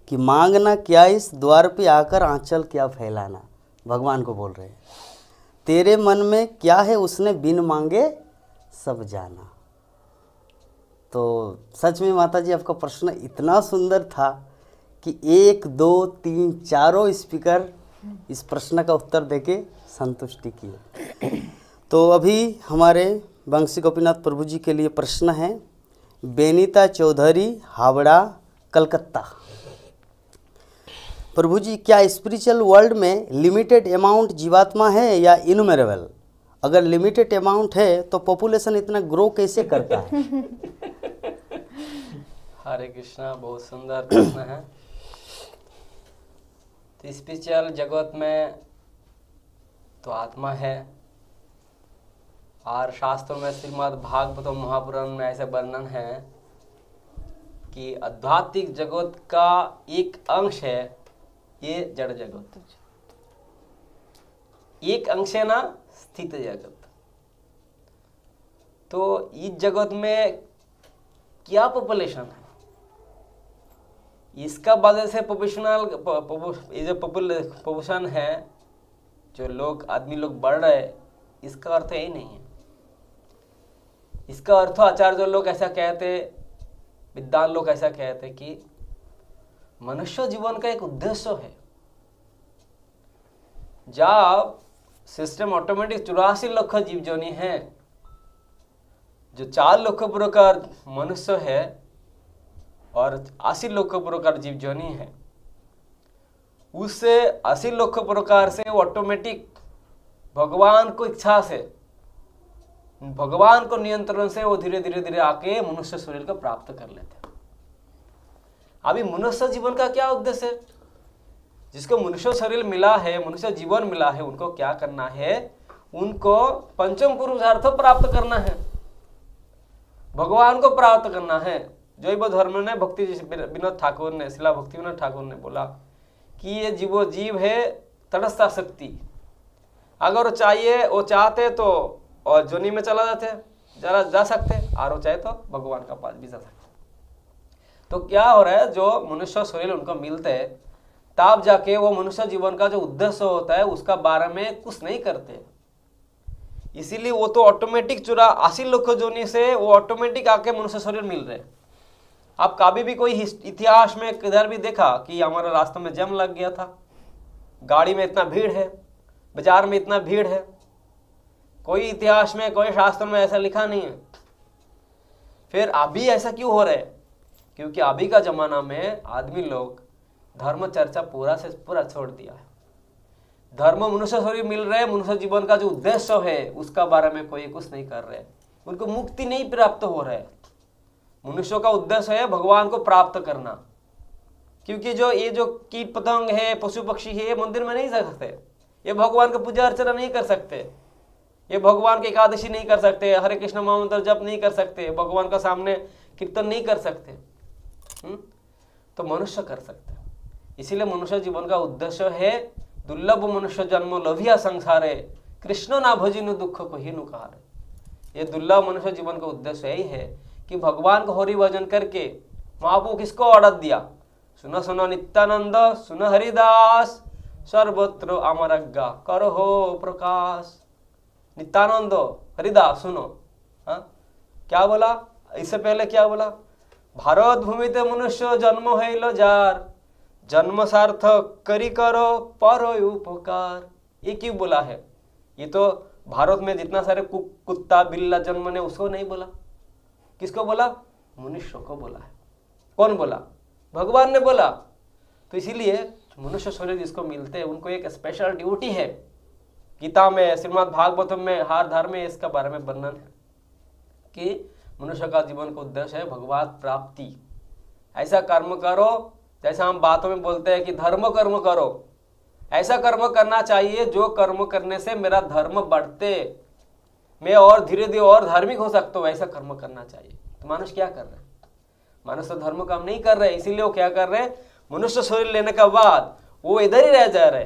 कि मांगना क्या इस द्वार पे आकर आंचल क्या फैलाना। भगवान को बोल रहे हैं तेरे मन में क्या है उसने बिन मांगे सब जाना। तो सच में माता जी आपका प्रश्न इतना सुंदर था कि 1, 2, 3 चारों स्पीकर इस प्रश्न का उत्तर देके संतुष्टि किए। तो अभी हमारे बंसी गोपीनाथ प्रभु जी के लिए प्रश्न है। बेनीता चौधरी, हावड़ा, कलकत्ता। प्रभु जी, क्या स्पिरिचुअल वर्ल्ड में लिमिटेड अमाउंट जीवात्मा है या इनुमेरेबल? अगर लिमिटेड अमाउंट है तो पॉपुलेशन इतना ग्रो कैसे करता है? हरे कृष्णा, बहुत सुंदर प्रश्न है। तो स्पिरिचुअल जगत में तो आत्मा है, और शास्त्रों में श्रीमद् भागवत महापुराण में ऐसे वर्णन है कि आध्यात्मिक जगत का एक अंश है ये जड़ जगत, एक अंश है ना स्थित जगत। तो इस जगत में क्या पॉपुलेशन है, इसका वजह से ये जो पॉपुलेशन है, जो लोग आदमी लोग बढ़ रहे, इसका अर्थ यही नहीं है। इसका अर्थ आचार्य लोग ऐसा कहते, विद्वान लोग ऐसा कहते कि मनुष्य जीवन का एक उद्देश्य है। जब सिस्टम ऑटोमेटिक 84 लाख जीव जोनी है, जो 4 लाख प्रकार मनुष्य है और 80 लाख प्रकार जीव जोनी है, उससे 80 लाख प्रकार से ऑटोमेटिक भगवान को इच्छा से, भगवान को नियंत्रण से वो धीरे धीरे धीरे आके मनुष्य शरीर को प्राप्त कर लेते हैं। अभी मनुष्य जीवन का क्या उद्देश्य है? जिसको मनुष्य शरीर मिला है, मनुष्य जीवन मिला है, उनको क्या करना है? उनको पंचम पुरुषार्थ प्राप्त करना है, भगवान को प्राप्त करना है। जैव धर्म ने भक्ति विनोद ठाकुर ने, शिला भक्ति विनोद ठाकुर ने बोला कि ये जीव है तटस्थ शक्ति। अगर वो चाहिए, वो चाहते तो और जोनी में चला जाते, जरा जा सकते, और वो चाहे तो भगवान का पास भी जा सकते। तो क्या हो रहा है, जो मनुष्य शरीर उनको मिलते हैं, तब जाके वो मनुष्य जीवन का जो उद्देश्य होता है उसका बारे में कुछ नहीं करते। इसीलिए वो तो ऑटोमेटिक 84 लाख जोनी से वो ऑटोमेटिक आके मनुष्य शरीर मिल रहे। आप कभी भी कोई इतिहास में किधर भी देखा कि हमारे रास्ते में जम लग गया था, गाड़ी में इतना भीड़ है, बाजार में इतना भीड़ है? कोई इतिहास में, कोई शास्त्र में ऐसा लिखा नहीं है। फिर अभी ऐसा क्यों हो रहा है? क्योंकि अभी का जमाना में आदमी लोग धर्म चर्चा पूरा से पूरा छोड़ दिया है। धर्म मनुष्य शरीर मिल रहे, मनुष्य जीवन का जो उद्देश्य है उसका बारे में कोई कुछ नहीं कर रहे, उनको मुक्ति नहीं प्राप्त हो रहा है। मनुष्य का उद्देश्य है भगवान को प्राप्त करना। क्योंकि ये जो कीट पतंग है, पशु पक्षी है, ये मंदिर में नहीं जा सकते, ये भगवान का पूजा अर्चना नहीं कर सकते, ये भगवान की एकादशी नहीं कर सकते, हरे कृष्ण महामंत्र जप नहीं कर सकते, भगवान का सामने कीर्तन नहीं कर सकते। तो मनुष्य कर सकते। इसीलिए मनुष्य जीवन का उद्देश्य है दुर्लभ मनुष्य जन्म लभिया संसारे, कृष्ण ना भजिनु दुख को ही नुकारे। ये दुर्लभ मनुष्य जीवन का उद्देश्य यही है कि भगवान को हरि भजन करके। महाप्रभु किसको ऑर्डर दिया? सुनो सुनो नित्यानंद, सुनो हरिदास, सर्वत्र अमरज्ञा करो हो प्रकाश। नित्यानंद हरिदास सुनो। क्या बोला? इससे पहले क्या बोला? भारत भूमि ते मनुष्य जन्म है लो जार, जन्म सार्थक करी करो परो उपकार। ये क्यों बोला है? ये तो भारत में जितना सारे कुत्ता बिल्ला जन्म ने उसको नहीं बोला, किसको बोला? मनुष्य को बोला है। कौन बोला? भगवान ने बोला। तो इसीलिए मनुष्य शरीर जिसको मिलते हैं उनको एक स्पेशल ड्यूटी है गीता में, श्रीमद् भागवतम में, हर धर्म में इसका बारे में वर्णन है कि मनुष्य का जीवन का उद्देश्य है भगवत प्राप्ति। ऐसा कर्म करो, जैसा हम बातों में बोलते हैं कि धर्म कर्म करो, ऐसा कर्म करना चाहिए जो कर्म करने से मेरा धर्म बढ़ते, मैं और धीरे धीरे और धार्मिक हो सकता हूँ, ऐसा कर्म करना चाहिए। तो मनुष्य क्या कर रहे हैं? मनुष्य धर्म काम नहीं कर रहे, इसीलिए वो क्या कर रहे हैं, मनुष्य शरीर लेने के बाद वो इधर ही रह जा रहे,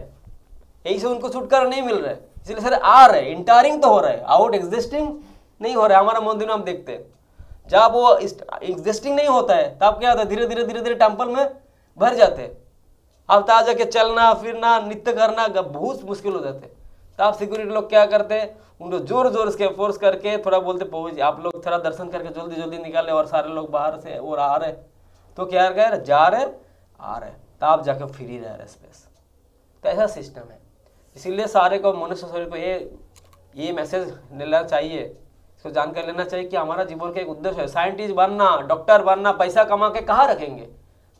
यही से उनको छुटकारा नहीं मिल रहा है। इसलिए सर आ रहे, इंटरिंग तो हो रहा है, आउट एग्जिस्टिंग नहीं हो रहा है। हमारा मंदिर में हम देखते हैं जब वो एग्जिस्टिंग नहीं होता है तब क्या होता है, धीरे धीरे धीरे धीरे टेम्पल में भर जाते हैं। अब तब जाके चलना फिरना नित्य करना बहुत मुश्किल हो जाते हैं। तब सिक्योरिटी लोग क्या करते हैं, उनको जोर जोर से फोर्स करके थोड़ा बोलते प्रभु जी आप लोग थोड़ा दर्शन करके जल्दी जल्दी निकाले, और सारे लोग बाहर से और आ रहे, तो क्या कर रहे, जा रहे आ रहे, तब जाके फ्री रह रहे स्पेस। तो ऐसा सिस्टम है। इसीलिए सारे को, मनुष्य शरीर को ये मैसेज लेना चाहिए, इसको जानकर लेना चाहिए कि हमारा जीवन का एक उद्देश्य है। साइंटिस्ट बनना, डॉक्टर बनना, पैसा कमा के कहाँ रखेंगे?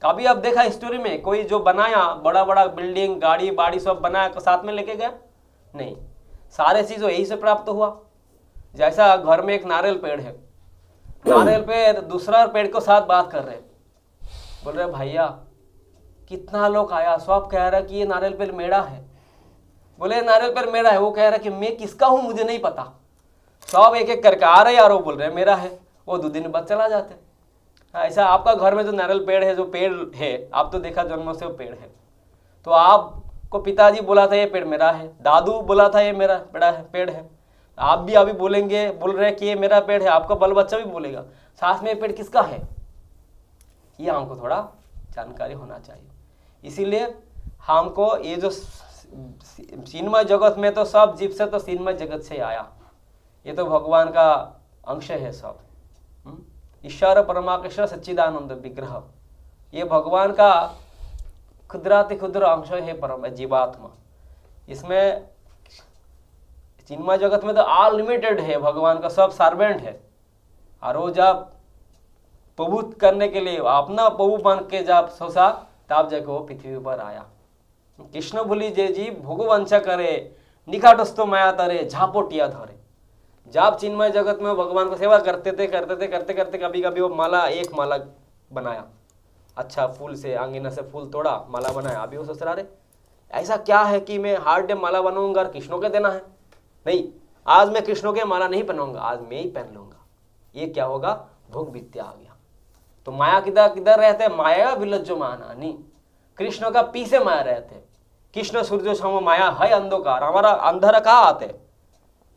कभी आप देखा हिस्टोरी में कोई जो बनाया बड़ा बड़ा बिल्डिंग गाड़ी बाड़ी सब बनाया साथ में लेके गया? नहीं, सारे चीज यही से प्राप्त हुआ। जैसा घर में एक नारियल पेड़ है, नारियल पेड़ दूसरा पेड़ को साथ बात कर रहे, बोल रहे भैया कितना लोग आया, सब कह रहा कि ये नारियल पेड़ मेरा है। बोले नारियल पेड़ मेरा है, वो कह रहा कि मैं किसका हूं मुझे नहीं पता। सब एक एक करके आ रहे यार, वो बोल रहे मेरा है, वो 2 दिन बाद चला जाते। ऐसा आपका घर में जो नारियल पेड़ है, जो पेड़ है, आप तो देखा जन्म से वो पेड़ है, तो आपको पिताजी बोला था ये पेड़ मेरा है, दादू बोला था ये मेरा पेड़ है, आप भी अभी बोलेंगे, बोल रहे कि ये मेरा पेड़ है, आपका बाल बच्चा भी बोलेगा साथ में ये पेड़ किसका है। ये हमको थोड़ा जानकारी होना चाहिए। इसीलिए हमको ये जो चिन्मय जगत में तो सब जीव से तो चिन्मय जगत से आया, ये तो भगवान का अंश है सब। ईश्वर परमाकृष्ण सच्चिदानंद विग्रह, ये भगवान का क्षुद्राति क्षुद्र अंश है परम जीवात्मा। इसमें चिन्मय जगत में तो ऑल लिमिटेड है, भगवान का सब सर्वेंट है। और वो जब प्रभु करने के लिए अपना प्रभु बन के जब सोचा, तब जाके वो पृथ्वी पर आया। कृष्ण भूली जे जी भोगवंश करे, निकटस्थ माया तरे, झापोटिया धरे। जब चिन्मय जगत में भगवान को सेवा करते थे करते करते कभी कभी वो माला, एक माला बनाया, अच्छा फूल से अंगिना से फूल तोड़ा माला बनाया। अभी वो सोच रहा रे ऐसा क्या है कि मैं हर डे माला बनाऊंगा और कृष्णों के देना है, नहीं आज मैं कृष्णों के माला नहीं पहनूंगा, आज मैं ही पहन लूंगा। ये क्या होगा, भोग विद्या आ गया। तो माया किधर किधर रहते, माया विलज्जो मानानी, कृष्ण का पीछे माया रहते। कृष्ण सूर्य सम माया है अंधकार, हमारा अंधेरा कहाँ आते,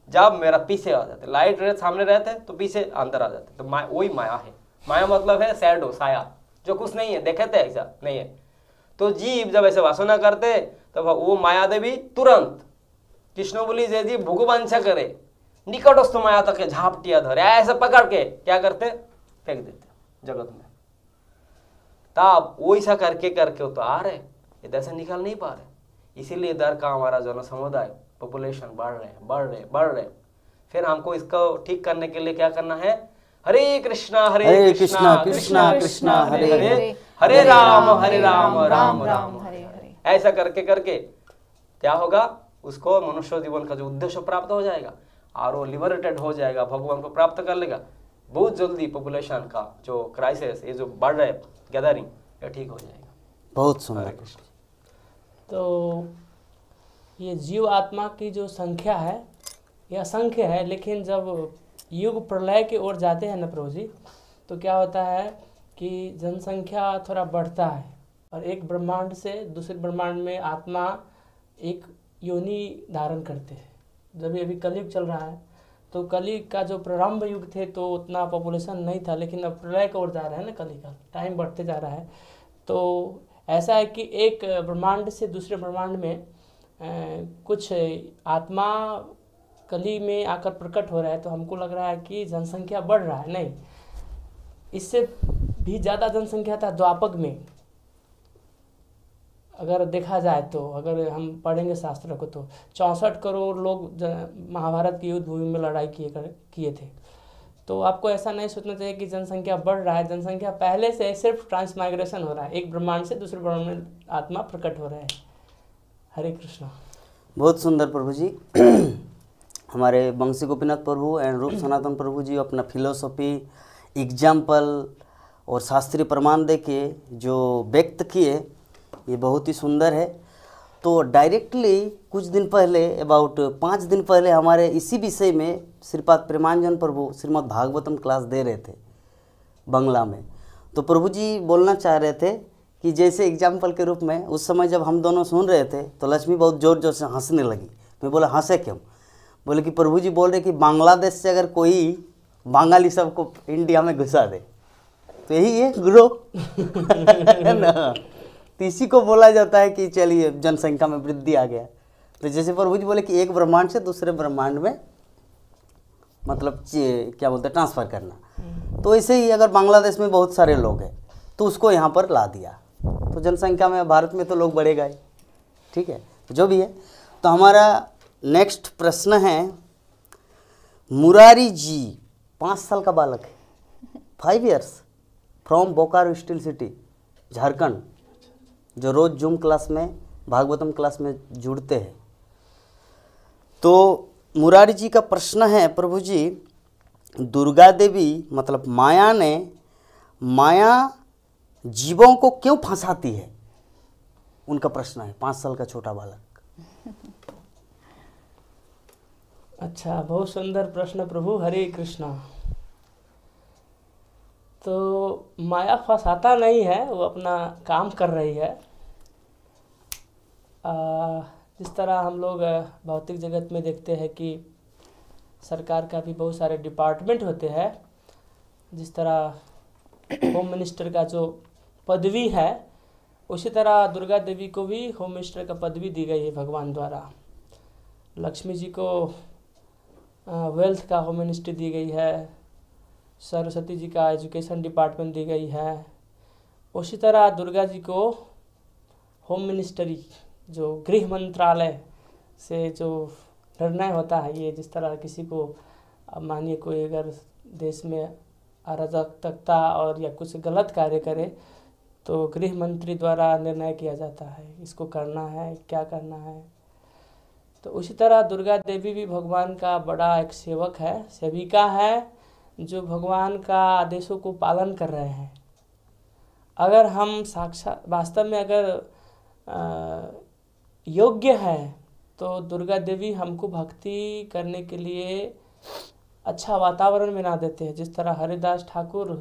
जब मेरा पीछे आ जाते, लाइट रहे सामने रहते तो पीछे अंदर आ जाते। तो वही माया है। माया मतलब है शैडो, साया, जो कुछ नहीं है, देखे थे ऐसा नहीं है। तो जीव जब ऐसे वासना करते तो वो माया देवी तुरंत कृष्ण बोली जय जी भोगवंश करे, निकटस्थ माया तक झापटिया धरे, ऐसे पकड़ के क्या करते, फेंक देते जगत में। तब वो ऐसा करके करके तो आ रहे, इधर से निकल नहीं पा रहे। इसीलिए इधर का हमारा जन समुदाय पॉपुलेशन बढ़ रहे। फिर हमको इसको ठीक करने के लिए क्या करना है, हरे कृष्णा कृष्णा कृष्णा हरे हरे, हरे राम राम राम हरे हरे। ऐसा करके करके क्या होगा, उसको मनुष्य जीवन का जो उद्देश्य प्राप्त हो जाएगा और वो लिबरेटेड हो जाएगा, भगवान को प्राप्त कर लेगा। बहुत जल्दी पॉपुलेशन का जो क्राइसिस, ये जो बढ़ रहा है गैदरिंग, ये ठीक हो जाएगा। बहुत सुंदर। तो ये जीव आत्मा की जो संख्या है यह असंख्य है, लेकिन जब युग प्रलय की ओर जाते हैं ना प्रभु जी, तो क्या होता है कि जनसंख्या थोड़ा बढ़ता है और एक ब्रह्मांड से दूसरे ब्रह्मांड में आत्मा एक योनि धारण करते हैं। जब अभी कलयुग चल रहा है, तो कलयुग का जो प्रारंभ युग थे तो उतना पॉपुलेशन नहीं था, लेकिन अब प्रलय की ओर जा रहा है ना, कलयुग का टाइम बढ़ते जा रहा है। तो ऐसा है कि एक ब्रह्मांड से दूसरे ब्रह्मांड में कुछ आत्मा कली में आकर प्रकट हो रहा है। तो हमको लग रहा है कि जनसंख्या बढ़ रहा है, नहीं, इससे भी ज़्यादा जनसंख्या था द्वापर में। अगर देखा जाए तो, अगर हम पढ़ेंगे शास्त्र को, तो 64 करोड़ लोग महाभारत की युद्ध भूमि में लड़ाई किए थे। तो आपको ऐसा नहीं सोचना चाहिए कि जनसंख्या बढ़ रहा है। जनसंख्या पहले से सिर्फ ट्रांसमाइग्रेशन हो रहा है, एक ब्रह्मांड से दूसरे ब्रह्मांड में आत्मा प्रकट हो रहा है। हरे कृष्णा। बहुत सुंदर प्रभु जी। हमारे बंसी गोपीनाथ प्रभु एंड रूप सनातन प्रभु जी अपना फिलोसॉफी, एग्जाम्पल और शास्त्रीय प्रमाण दे के जो व्यक्त किए, ये बहुत ही सुंदर है। तो डायरेक्टली कुछ दिन पहले, अबाउट 5 दिन पहले, हमारे इसी विषय में श्रीपाद प्रेमानंद प्रभु श्रीमद् भागवतम क्लास दे रहे थे बंगला में। तो प्रभु जी बोलना चाह रहे थे कि जैसे एग्जाम्पल के रूप में उस समय जब हम दोनों सुन रहे थे तो लक्ष्मी बहुत ज़ोर ज़ोर से हंसने लगी। मैं बोला हंसे क्यों? बोले कि प्रभु जी बोल रहे कि बांग्लादेश से अगर कोई बंगाली सबको इंडिया में घुसा दे तो यही है ग्रो है ना। तो इसी को बोला जाता है कि चलिए जनसंख्या में वृद्धि आ गया। तो जैसे प्रभु जी बोले कि एक ब्रह्मांड से दूसरे ब्रह्मांड में मतलब क्या बोलते हैं, ट्रांसफ़र करना। तो ऐसे ही अगर बांग्लादेश में बहुत सारे लोग हैं तो उसको यहाँ पर ला दिया, तो जनसंख्या में भारत में तो लोग बढ़ेगा ही। ठीक है, जो भी है। तो हमारा नेक्स्ट प्रश्न है, मुरारी जी 5 साल का बालक है, 5 years, from Bokaro steel city Jharkhand, जो रोज़ जूम क्लास में भागवतम क्लास में जुड़ते हैं। तो मुरारी जी का प्रश्न है, प्रभु जी दुर्गा देवी मतलब माया ने माया जीवों को क्यों फंसाती है? उनका प्रश्न है, 5 साल का छोटा बालक। अच्छा, बहुत सुंदर प्रश्न प्रभु, हरे कृष्णा। तो माया फंसाता नहीं है, वो अपना काम कर रही है। जिस तरह हम लोग भौतिक जगत में देखते हैं कि सरकार का भी बहुत सारे डिपार्टमेंट होते हैं, जिस तरह होम मिनिस्टर का जो पदवी है, उसी तरह दुर्गा देवी को भी होम मिनिस्टर का पदवी दी गई है भगवान द्वारा। लक्ष्मी जी को वेल्थ का होम मिनिस्ट्री दी गई है, सरस्वती जी का एजुकेशन डिपार्टमेंट दी गई है। उसी तरह दुर्गा जी को होम मिनिस्ट्री, जो गृह मंत्रालय से जो निर्णय होता है, ये जिस तरह किसी को मानिए कोई अगर देश में अराजकता और या कुछ गलत कार्य करे तो गृह मंत्री द्वारा निर्णय किया जाता है, इसको करना है, क्या करना है। तो उसी तरह दुर्गा देवी भी भगवान का बड़ा एक सेवक है, सेविका है, जो भगवान का आदेशों को पालन कर रहे हैं। अगर हम साक्षात वास्तव में अगर योग्य है तो दुर्गा देवी हमको भक्ति करने के लिए अच्छा वातावरण बना देते हैं। जिस तरह हरिदास ठाकुर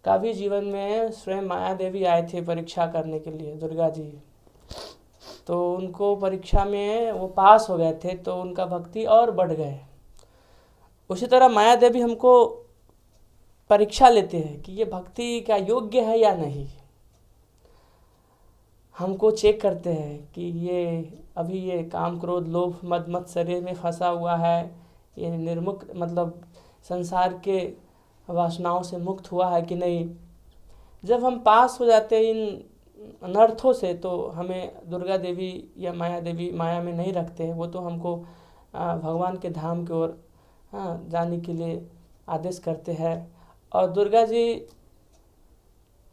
का भी जीवन में स्वयं माया देवी आए थे परीक्षा करने के लिए, दुर्गा जी, तो उनको परीक्षा में वो पास हो गए थे तो उनका भक्ति और बढ़ गए। उसी तरह माया देवी हमको परीक्षा लेते हैं कि ये भक्ति क्या योग्य है या नहीं। हमको चेक करते हैं कि ये अभी ये काम क्रोध लोभ मद मत्सर्य में फंसा हुआ है, ये निर्मुक्त मतलब संसार के वासनाओं से मुक्त हुआ है कि नहीं। जब हम पास हो जाते हैं इन अनर्थों से तो हमें दुर्गा देवी या माया देवी माया में नहीं रखते हैं, वो तो हमको भगवान के धाम की ओर जाने के लिए आदेश करते हैं। और दुर्गा जी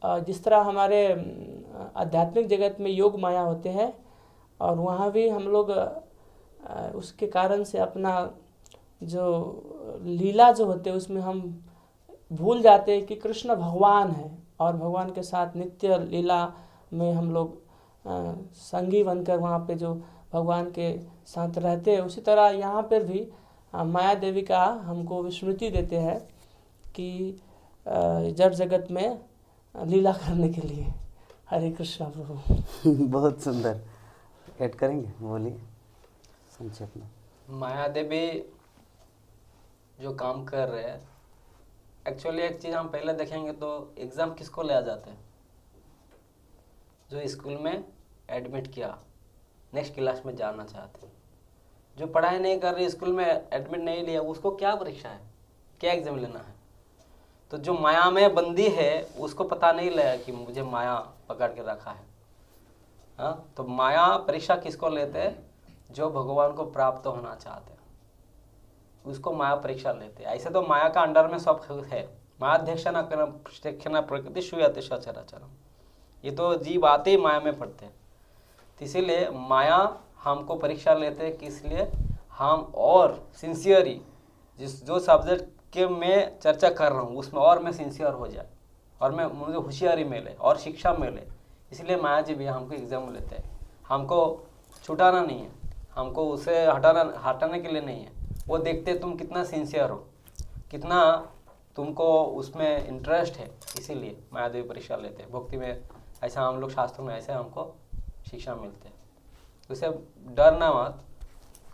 जिस तरह हमारे आध्यात्मिक जगत में योग माया होते हैं और वहाँ भी हम लोग उसके कारण से अपना जो लीला जो होते हैं उसमें हम भूल जाते हैं कि कृष्ण भगवान है और भगवान के साथ नित्य लीला में हम लोग संगी बनकर वहाँ पे जो भगवान के साथ रहते हैं। उसी तरह यहाँ पर भी माया देवी का हमको विस्मृति देते हैं कि जड़ जगत में लीला करने के लिए। हरे कृष्णा प्रभु। बहुत सुंदर, ऐड करेंगे, बोलिए संक्षेप में। माया देवी जो काम कर रहे हैं, एक्चुअली एक चीज़ हम पहले देखेंगे तो एग्ज़ाम किसको लिया जाता है? जो स्कूल में एडमिट किया, नेक्स्ट क्लास में जाना चाहते हैं। जो पढ़ाई नहीं कर रही, स्कूल में एडमिट नहीं लिया, उसको क्या परीक्षा है, क्या एग्ज़ाम लेना है? तो जो माया में बंदी है उसको पता नहीं लगा कि मुझे माया पकड़ के रखा है। हाँ, तो माया परीक्षा किसको लेते हैं? जो भगवान को प्राप्त होना चाहते हैं, उसको माया परीक्षा लेते हैं। ऐसे तो माया का अंडर में सब है। मायाध्यक्ष न प्रकृति शुयते सचराचरम, ये तो जीव आते ही माया में पड़ते हैं। तो इसीलिए माया हमको परीक्षा लेते हैं कि इसलिए हम और सिंसियरली जो सब्जेक्ट के मैं चर्चा कर रहा हूँ उसमें और मैं सिंसियर हो जाए और मैं मुझे होशियारी मिले और शिक्षा मिले, इसलिए माया जी भी हमको एग्जाम लेते हैं। हमको छुटाना नहीं है, हमको उसे हटाने के लिए नहीं है, वो देखते तुम कितना सिंसियर हो, कितना तुमको उसमें इंटरेस्ट है, इसीलिए माया देवी परीक्षा लेते हैं। भक्ति में ऐसा हम लोग शास्त्रों में ऐसे हमको शिक्षा मिलते हैं। उसे डरना मत,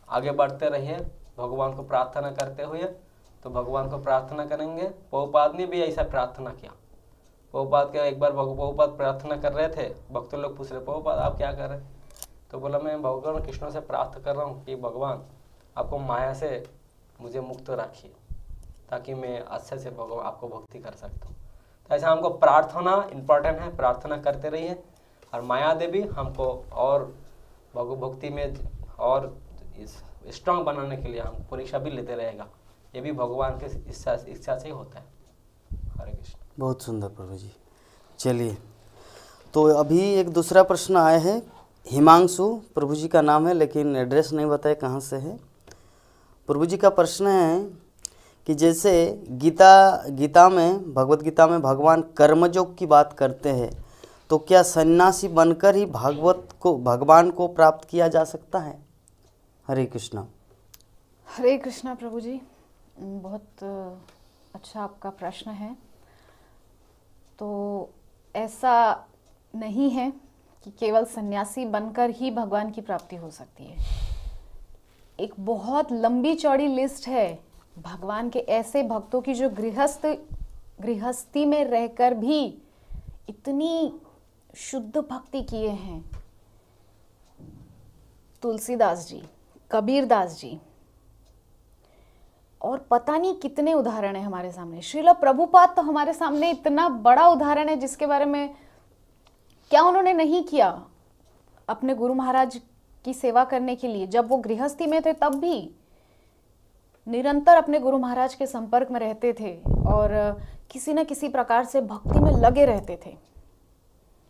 आगे बढ़ते रहिए भगवान को प्रार्थना करते हुए। तो भगवान को प्रार्थना करेंगे, प्रभुपाद ने भी ऐसा प्रार्थना किया। प्रभुपाद के एक बार प्रभुपाद प्रार्थना कर रहे थे, भक्त लोग पूछ रहे प्रभुपाद आप क्या कर रहे हैं, तो बोला मैं भगवान कृष्ण से प्रार्थना कर रहा हूँ कि भगवान आपको माया से मुझे मुक्त रखिए ताकि मैं अच्छे से भगवान आपको भक्ति कर सकता हूँ। तो ऐसा हमको प्रार्थना इम्पोर्टेंट है, प्रार्थना करते रहिए। और माया देवी हमको और भक्ति में और स्ट्रांग बनाने के लिए हम परीक्षा भी लेते रहेगा, ये भी भगवान के इच्छा से ही होता है। हरे कृष्ण। बहुत सुंदर प्रभु जी। चलिए, तो अभी एक दूसरा प्रश्न आया है। हिमांशु प्रभु जी का नाम है, लेकिन एड्रेस नहीं बताए कहाँ से है। प्रभु जी का प्रश्न है कि जैसे गीता में, भगवत गीता में भगवान कर्मयोग की बात करते हैं, तो क्या सन्यासी बनकर ही भगवान को प्राप्त किया जा सकता है? हरे कृष्णा। हरे कृष्णा प्रभु जी, बहुत अच्छा आपका प्रश्न है। तो ऐसा नहीं है कि केवल सन्यासी बनकर ही भगवान की प्राप्ति हो सकती है। एक बहुत लंबी चौड़ी लिस्ट है भगवान के ऐसे भक्तों की जो गृहस्थी में रहकर भी इतनी शुद्ध भक्ति किए हैं। तुलसीदास जी, कबीरदास जी, और पता नहीं कितने उदाहरण है हमारे सामने। श्रील प्रभुपाद तो हमारे सामने इतना बड़ा उदाहरण है जिसके बारे में क्या उन्होंने नहीं किया अपने गुरु महाराज की सेवा करने के लिए। जब वो गृहस्थी में थे तब भी निरंतर अपने गुरु महाराज के संपर्क में रहते थे और किसी न किसी प्रकार से भक्ति में लगे रहते थे।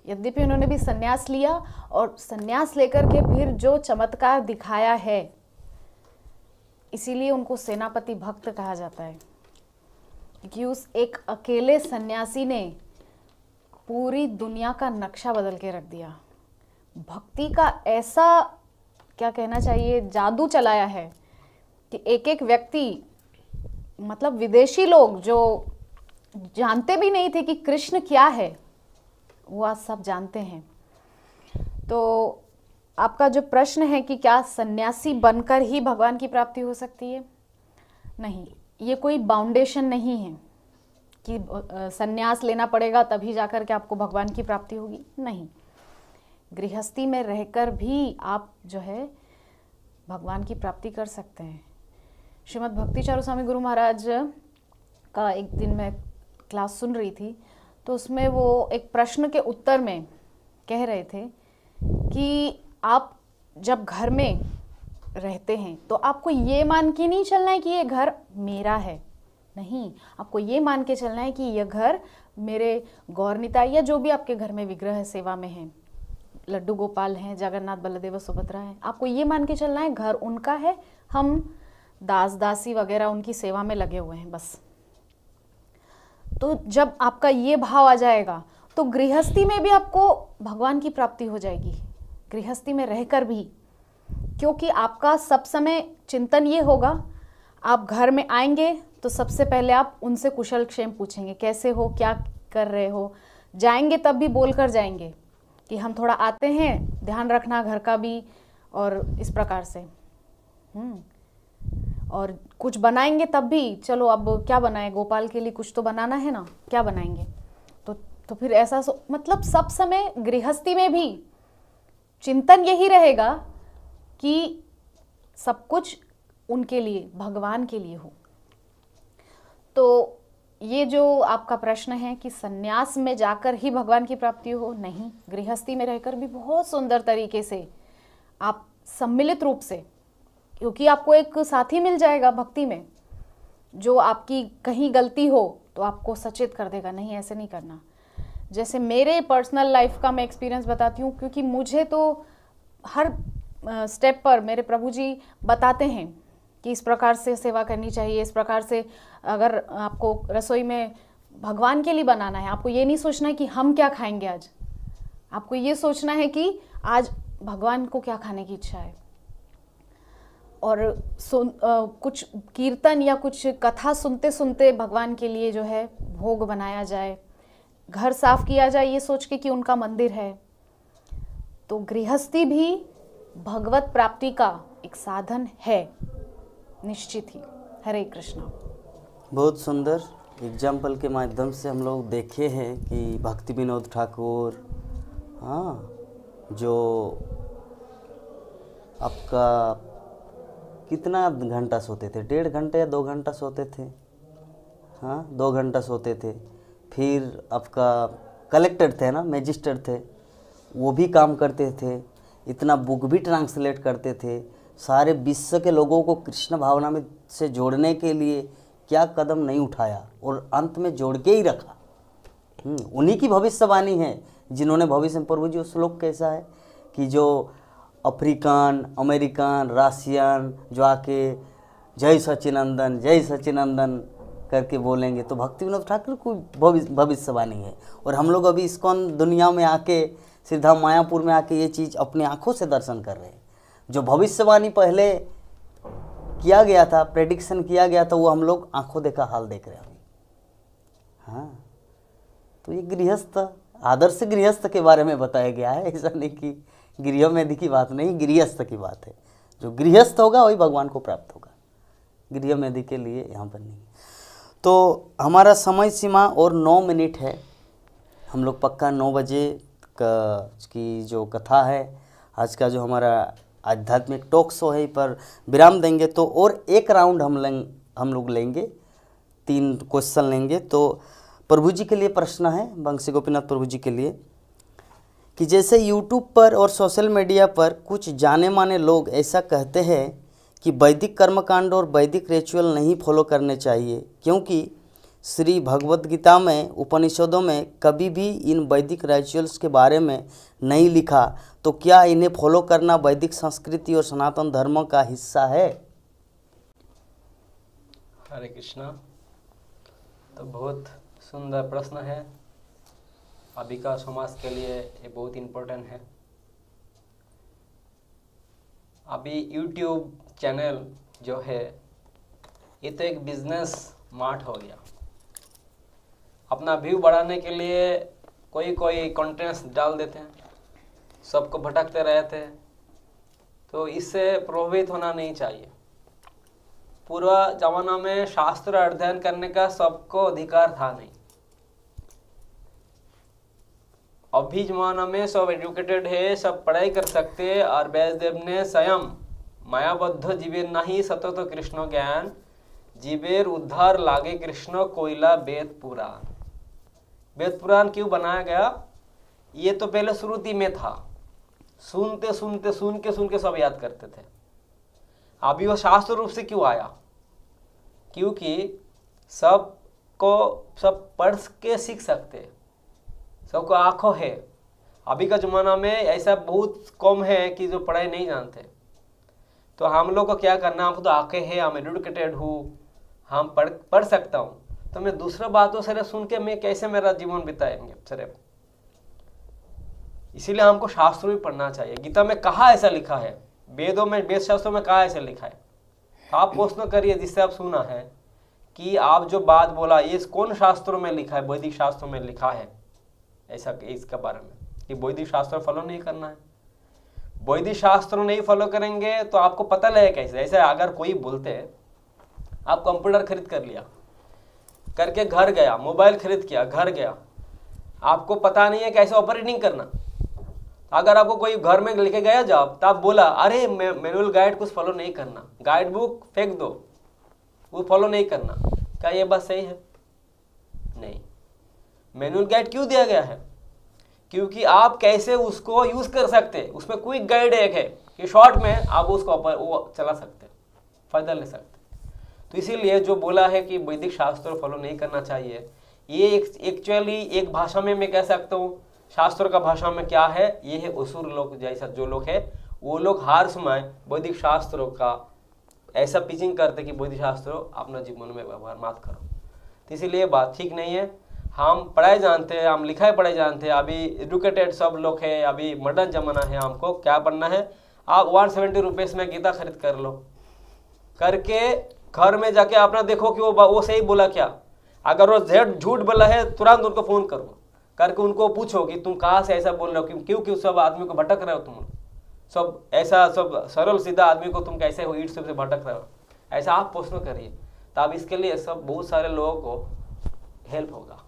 यद्यपि उन्होंने भी संन्यास लिया और संन्यास लेकर के फिर जो चमत्कार दिखाया है, इसीलिए उनको सेनापति भक्त कहा जाता है कि उस एक अकेले सन्यासी ने पूरी दुनिया का नक्शा बदल के रख दिया। भक्ति का ऐसा, क्या कहना चाहिए, जादू चलाया है कि एक एक व्यक्ति, मतलब विदेशी लोग जो जानते भी नहीं थे कि कृष्ण क्या है, वो आज सब जानते हैं। तो आपका जो प्रश्न है कि क्या सन्यासी बनकर ही भगवान की प्राप्ति हो सकती है, नहीं, ये कोई बाउंडेशन नहीं है कि सन्यास लेना पड़ेगा तभी जाकर के आपको भगवान की प्राप्ति होगी। नहीं, गृहस्थी में रहकर भी आप जो है भगवान की प्राप्ति कर सकते हैं। श्रीमद् भक्ति चारू स्वामी गुरु महाराज का एक दिन मैं क्लास सुन रही थी, तो उसमें वो एक प्रश्न के उत्तर में कह रहे थे कि आप जब घर में रहते हैं तो आपको ये मान के नहीं चलना है कि ये घर मेरा है। नहीं, आपको ये मान के चलना है कि यह घर मेरे गौरनिताई या जो भी आपके घर में विग्रह सेवा में है, लड्डू गोपाल हैं, जगन्नाथ बलदेव सुभद्रा हैं, आपको ये मान के चलना है घर उनका है, हम दास दासी वगैरह उनकी सेवा में लगे हुए हैं बस। तो जब आपका ये भाव आ जाएगा तो गृहस्थी में भी आपको भगवान की प्राप्ति हो जाएगी, गृहस्थी में रहकर भी, क्योंकि आपका सब समय चिंतन ये होगा, आप घर में आएंगे तो सबसे पहले आप उनसे कुशल क्षेम पूछेंगे, कैसे हो, क्या कर रहे हो। जाएंगे तब भी बोल कर जाएंगे कि हम थोड़ा आते हैं, ध्यान रखना घर का भी, और इस प्रकार से। और कुछ बनाएंगे तब भी, चलो अब क्या बनाए, गोपाल के लिए कुछ तो बनाना है ना, क्या बनाएंगे। तो फिर ऐसा मतलब सब समय गृहस्थी में भी चिंतन यही रहेगा कि सब कुछ उनके लिए, भगवान के लिए हो। तो ये जो आपका प्रश्न है कि सन्यास में जाकर ही भगवान की प्राप्ति हो, नहीं, गृहस्थी में रहकर भी बहुत सुंदर तरीके से आप सम्मिलित रूप से, क्योंकि आपको एक साथी मिल जाएगा भक्ति में जो आपकी कहीं गलती हो तो आपको सचेत कर देगा, नहीं ऐसे नहीं करना। जैसे मेरे पर्सनल लाइफ का मैं एक्सपीरियंस बताती हूँ, क्योंकि मुझे तो स्टेप पर मेरे प्रभु जी बताते हैं कि इस प्रकार से सेवा करनी चाहिए, इस प्रकार से अगर आपको रसोई में भगवान के लिए बनाना है, आपको ये नहीं सोचना है कि हम क्या खाएंगे आज, आपको ये सोचना है कि आज भगवान को क्या खाने की इच्छा है। और कुछ कीर्तन या कुछ कथा सुनते सुनते भगवान के लिए जो है भोग बनाया जाए, घर साफ किया जाए ये सोच के कि उनका मंदिर है। तो गृहस्थी भी भगवत प्राप्ति का एक साधन है निश्चित ही। हरे कृष्णा। बहुत सुंदर एग्जाम्पल के माध्यम से हम लोग देखे हैं कि भक्ति विनोद ठाकुर, हाँ, जो आपका कितना घंटा सोते थे, 1.5 घंटे या 2 घंटा सोते थे, हाँ 2 घंटा सोते थे। फिर आपका कलेक्टर थे ना, मैजिस्ट्रेट थे, वो भी काम करते थे, इतना बुक भी ट्रांसलेट करते थे, सारे विश्व के लोगों को कृष्ण भावना में से जोड़ने के लिए क्या कदम नहीं उठाया और अंत में जोड़ के ही रखा। उन्हीं की भविष्यवाणी है जिन्होंने भविष्य में, प्रभु जी वो श्लोक कैसा है कि जो अफ्रीकन, अमेरिकन, रशियन जो आके जय सचिनंदन करके बोलेंगे तो भक्ति विनोद ठाकुर को भविष्यवाणी है। और हम लोग अभी इस्कॉन दुनिया में आके, सीधा मायापुर में आके ये चीज़ अपने आँखों से दर्शन कर रहे हैं। जो भविष्यवाणी पहले किया गया था, प्रेडिक्शन किया गया था, वो हम लोग आंखों देखा हाल देख रहे हैं अभी। हाँ, तो ये गृहस्थ, आदर्श गृहस्थ के बारे में बताया गया है, ऐसा नहीं कि गृह मेधि की बात नहीं, गृहस्थ की बात है। जो गृहस्थ होगा वही भगवान को प्राप्त होगा, गृह मेधि के लिए यहाँ पर नहीं। तो हमारा समय सीमा और 9 मिनट है, हम लोग पक्का 9 बजे की जो कथा है, आज का जो हमारा आध्यात्मिक टॉक शो है पर विराम देंगे। तो और एक राउंड हम लोग लेंगे, 3 क्वेश्चन लेंगे। तो प्रभु जी के लिए प्रश्न है, बंसी गोपीनाथ प्रभु जी के लिए, कि जैसे यूट्यूब पर और सोशल मीडिया पर कुछ जाने माने लोग ऐसा कहते हैं कि वैदिक कर्मकांड और वैदिक रिचुअल नहीं फॉलो करने चाहिए, क्योंकि श्री भगवद गीता में, उपनिषदों में कभी भी इन वैदिक रिचुअल्स के बारे में नहीं लिखा, तो क्या इन्हें फॉलो करना वैदिक संस्कृति और सनातन धर्म का हिस्सा है? हरे कृष्णा। तो बहुत सुंदर प्रश्न है, अभी का समाज के लिए ये बहुत इम्पोर्टेंट है। अभी यूट्यूब चैनल जो है ये तो एक बिजनेस मार्ट हो गया। अपना व्यू बढ़ाने के लिए कोई कंटेंट्स डाल देते हैं, सबको भटकते रहते हैं। तो इससे प्रभावित होना नहीं चाहिए। पूर्व जमाना में शास्त्र अध्ययन करने का सबको अधिकार था नहीं। अभी जमाना में सब एजुकेटेड है, सब पढ़ाई कर सकते हैं। और व्यासदेव ने स्वयं मायाबद्ध जीवेर नहीं सतत कृष्ण ज्ञान, जीवेर उद्धार लागे कृष्ण कोयला वेद पुराण। वेद पुराण क्यों बनाया गया? ये तो पहले श्रुति में था, सुन के सब याद करते थे। अभी वो शास्त्र रूप से क्यों आया? क्योंकि सब पढ़ के सीख सकते, सबको आंखों है। अभी का जमाना में ऐसा बहुत कम है कि जो पढ़ाई नहीं जानते। तो हम लोग को क्या करना, हमको तो आंखें है, हम एजुकेटेड हूँ, हम पढ़ सकता हूँ, तो मैं दूसरा बातों से सुन के मैं कैसे मेरा जीवन बिताएंगे सिर्फ। इसीलिए हमको शास्त्र भी पढ़ना चाहिए। गीता में कहाँ ऐसा लिखा है, वेदों में, वेद शास्त्रों में कहाँ ऐसा लिखा है? तो आप प्रश्न करिए जिससे आप सुना है कि आप जो बात बोला ये कौन शास्त्रों में लिखा है? वैदिक शास्त्रों में लिखा है ऐसा इसके बारे में कि वैदिक शास्त्र फॉलो नहीं करना है। वैदिक शास्त्र नहीं फॉलो करेंगे तो आपको पता लगे कैसे? ऐसे अगर कोई बोलते हैं, आप कंप्यूटर खरीद कर लिया, करके घर गया, मोबाइल खरीद किया, घर गया, आपको पता नहीं है कैसे ऑपरेटिंग करना। अगर आपको कोई घर में लेके गया जॉब, तो आप बोला अरे मैनुअल गाइड कुछ फॉलो नहीं करना, गाइड बुक फेंक दो, वो फॉलो नहीं करना। क्या ये बात सही है? नहीं। मैनुअल गाइड क्यों दिया गया है? क्योंकि आप कैसे उसको यूज कर सकते, उसमें क्विक गाइड एक है कि शॉर्ट में आप उसको वो चला सकते, फायदा ले सकते। तो इसीलिए जो बोला है कि वैदिक शास्त्र फॉलो नहीं करना चाहिए, ये एक्चुअली एक भाषा में मैं कह सकता हूँ, शास्त्रों का भाषा में क्या है, ये है असुर लोग जैसा जो लोग है वो लोग हर समय वैदिक शास्त्रों का ऐसा पिचिंग करते कि वैदिक शास्त्रों अपना जीवन में व्यवहार मत करो। तो इसीलिए बात ठीक नहीं है। हम पढ़ाई जानते हैं, हम लिखाई पढ़ाई जानते हैं, अभी एजुकेटेड सब लोग हैं, अभी मॉडर्न जमाना है, हमको क्या बनना है, आप 170 रुपीज़ में गीता खरीद कर लो, करके घर में जाके अपना देखो कि वो सही बोला क्या। अगर वो झूठ बोला है तुरंत उनको फ़ोन करो, करके उनको पूछो कि तुम कहाँ से ऐसा बोल रहे हो, क्यों सब आदमी को भटक रहे हो, तुम सब ऐसा सब सरल सीधा आदमी को तुम कैसे हो ईट से भटक रहे हो, ऐसा आप प्रश्न करिए। तब इसके लिए सब बहुत सारे लोगों को हेल्प होगा,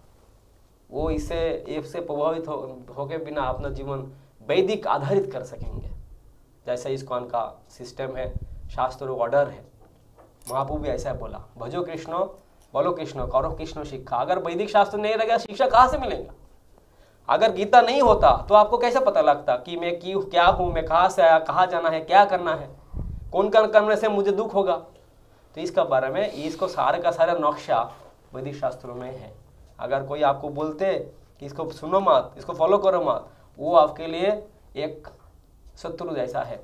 वो इससे प्रभावित होके बिना अपना जीवन वैदिक आधारित कर सकेंगे। जैसे इस्कॉन का सिस्टम है, शास्त्रों ऑर्डर है, महाप्रभु भी ऐसा बोला, भजो कृष्ण बोलो कृष्ण करो कृष्ण शिक्षा। अगर वैदिक शास्त्र नहीं रहेगा शिक्षा कहाँ से मिलेगा? अगर गीता नहीं होता तो आपको कैसे पता लगता कि मैं क्या हूँ, मैं कहाँ से आया, कहाँ जाना है, क्या करना है, कौन काम करने से मुझे दुख होगा। तो इसका बारे में इसको सारे का सारा नक्शा वैदिक शास्त्रों में है। अगर कोई आपको बोलते कि इसको सुनो मत, इसको फॉलो करो मत, वो आपके लिए एक शत्रु जैसा है।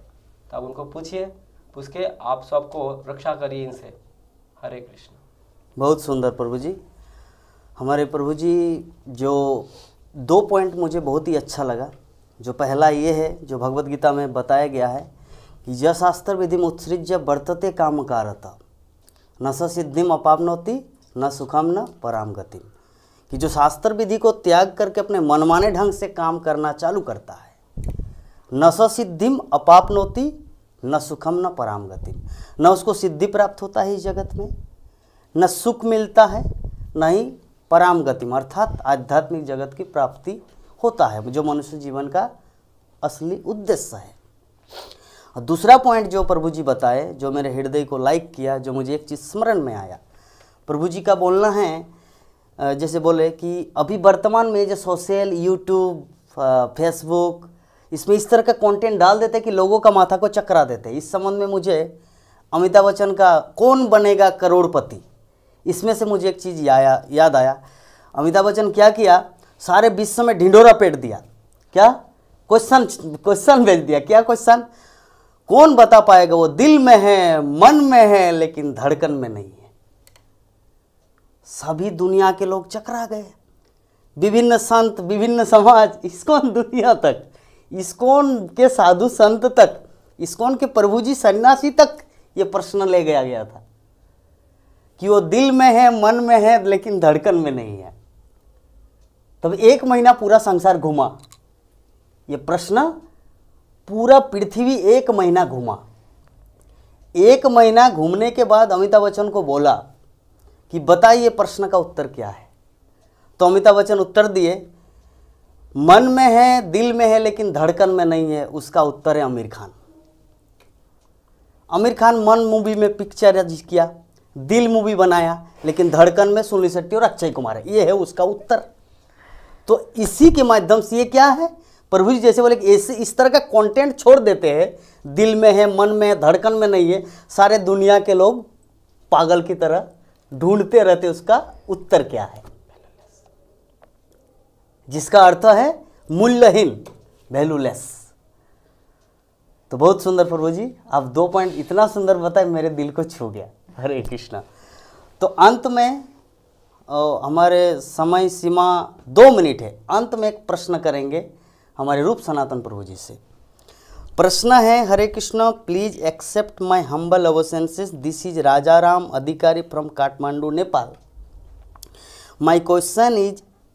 तब उनको पूछ के आप सबको रक्षा करिए इनसे। हरे कृष्ण। बहुत सुंदर प्रभु जी। हमारे प्रभु जी जो 2 पॉइंट मुझे बहुत ही अच्छा लगा। जो पहला ये है जो भगवत गीता में बताया गया है कि य शास्त्र विधि उत्सृज्य वर्तते कामकारता न स सिद्धिम अपावनोति न सुखम न पराम गतिम, कि जो शास्त्र विधि को त्याग करके अपने मनमाने ढंग से काम करना चालू करता है, न स सिद्धिम अपापनोति न सुखम न पराम गतिम, न उसको सिद्धि प्राप्त होता है इस जगत में, न सुख मिलता है, न ही पराम गतिम अर्थात आध्यात्मिक जगत की प्राप्ति होता है, जो मनुष्य जीवन का असली उद्देश्य है। और दूसरा पॉइंट जो प्रभु जी बताए, जो मेरे हृदय को लाइक किया, जो मुझे एक चीज़ स्मरण में आया, प्रभु जी का बोलना है जैसे बोले कि अभी वर्तमान में जो सोशल यूट्यूब फेसबुक इसमें इस तरह का कंटेंट डाल देते कि लोगों का माथा को चकरा देते। इस संबंध में मुझे अमिताभ बच्चन का कौन बनेगा करोड़पति, इसमें से मुझे एक चीज़ याद आया। अमिताभ बच्चन क्या किया, सारे विश्व में ढिंढोरा पेट दिया। क्या क्वेश्चन भेज दिया। क्या क्वेश्चन? कौन बता पाएगा वो दिल में है, मन में है, लेकिन धड़कन में नहीं है। सभी दुनिया के लोग चकरा गए, विभिन्न संत, विभिन्न समाज, इस्कॉन दुनिया तक, इस्कॉन के साधु संत तक, इस्कॉन के प्रभु जी सन्यासी तक ये प्रश्न ले गया था कि वो दिल में है, मन में है, लेकिन धड़कन में नहीं है। तब 1 महीना पूरा संसार घूमा ये प्रश्न, पूरा पृथ्वी 1 महीना घूमा। 1 महीना घूमने के बाद अमिताभ बच्चन को बोला कि बताइए प्रश्न का उत्तर क्या है। तो अमिताभ बच्चन उत्तर दिए, मन में है, दिल में है, लेकिन धड़कन में नहीं है। उसका उत्तर है आमिर खान। आमिर खान मन मूवी में पिक्चर किया, दिल मूवी बनाया, लेकिन धड़कन में सुनील शेट्टी और अक्षय कुमार है। ये है उसका उत्तर। तो इसी के माध्यम से ये क्या है, प्रभु जी जैसे बोले कि ऐसे इस तरह का कंटेंट छोड़ देते हैं, दिल में है, मन में है, धड़कन में नहीं है। सारे दुनिया के लोग पागल की तरह ढूंढते रहते उसका उत्तर क्या है, जिसका अर्थ है मूल्यहीन, वैल्यूलेस। तो बहुत सुंदर प्रभु जी, आप 2 पॉइंट इतना सुंदर बताए, मेरे दिल को छू गया। हरे कृष्णा। तो अंत में हमारे समय सीमा 2 मिनट है, अंत में एक प्रश्न करेंगे हमारे रूप सनातन प्रभु जी से। प्रश्न है, Hare Krishna, please accept my humble obeisances. This is Raja Ram Adhikari from Kathmandu, Nepal. My question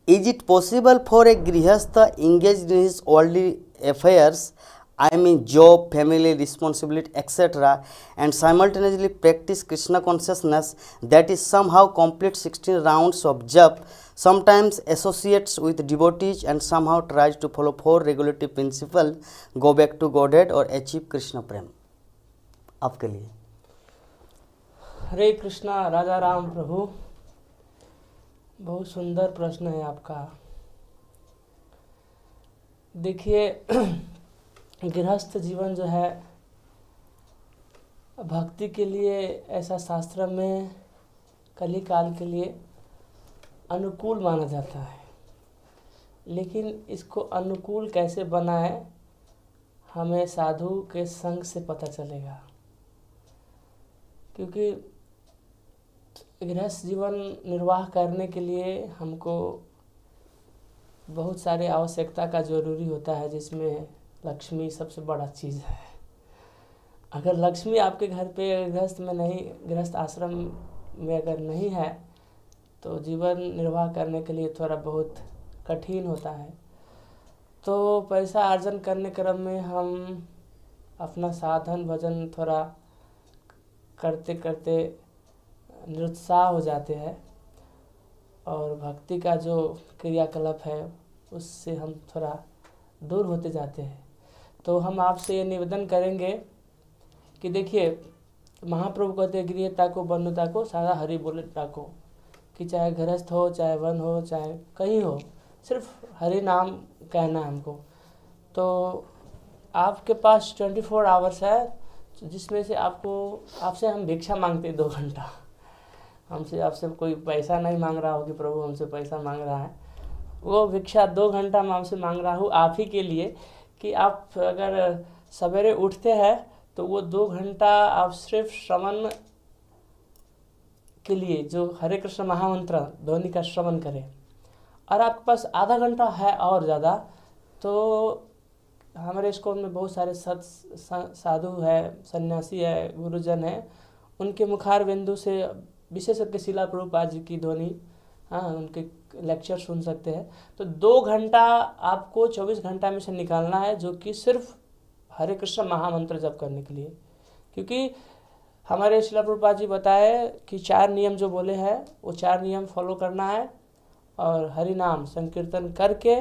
is it possible for a गृहस्थ engaged in his worldly affairs, I mean job, family responsibility, etc., and simultaneously practice Krishna consciousness, that is somehow complete 16 rounds of jap, sometimes associates with devotees, and somehow tries to follow 4 regulative principles, go back to Godhead or achieve Krishna प्रेम? आपके लिए। हरे कृष्णा राजा राम प्रभु, बहुत सुंदर प्रश्न है आपका। देखिए, गृहस्थ जीवन जो है भक्ति के लिए ऐसा शास्त्र में कली काल के लिए अनुकूल माना जाता है, लेकिन इसको अनुकूल कैसे बनाए, हमें साधु के संग से पता चलेगा, क्योंकि गृहस्थ जीवन निर्वाह करने के लिए हमको बहुत सारी आवश्यकता का जरूरी होता है, जिसमें लक्ष्मी सबसे बड़ा चीज़ है। अगर लक्ष्मी आपके घर पे गृहस्थ में नहीं, गृहस्थ आश्रम में अगर नहीं है तो जीवन निर्वाह करने के लिए थोड़ा बहुत कठिन होता है। तो पैसा अर्जन करने क्रम में हम अपना साधन भजन थोड़ा करते करते निरुत्साह हो जाते हैं, और भक्ति का जो क्रियाकलाप है उससे हम थोड़ा दूर होते जाते हैं। तो हम आपसे ये निवेदन करेंगे कि देखिए, महाप्रभु कहते हैं गृह ताको बन्धु ताको सारा हरि बोले ताको, कि चाहे गृहस्थ हो, चाहे वन हो, चाहे कहीं हो, सिर्फ हरि नाम कहना है हमको। तो आपके पास 24 आवर्स है, जिसमें से आपसे हम भिक्षा मांगते 2 घंटा। हमसे आपसे कोई पैसा नहीं मांग रहा हो कि प्रभु हमसे पैसा मांग रहा है, वो भिक्षा 2 घंटा मैं आपसे मांग रहा हूँ आप ही के लिए, कि आप अगर सवेरे उठते हैं तो वो 2 घंटा आप सिर्फ श्रवण के लिए, जो हरे कृष्ण महामंत्र ध्वनि का श्रवण करें। और आपके पास आधा घंटा है और ज़्यादा, तो हमारे स्कूल में बहुत सारे साधु है, सन्यासी है, गुरुजन है, उनके मुखार बिंदु से विशेष करके शिला प्रभुपाद जी की ध्वनि, हाँ, उनके लेक्चर सुन सकते हैं। तो 2 घंटा आपको 24 घंटा में से निकालना है, जो कि सिर्फ हरे कृष्ण महामंत्र जप करने के लिए। क्योंकि हमारे शिला प्रभुपाद जी बताए कि 4 नियम जो बोले हैं, वो 4 नियम फॉलो करना है, और हरि नाम संकीर्तन करके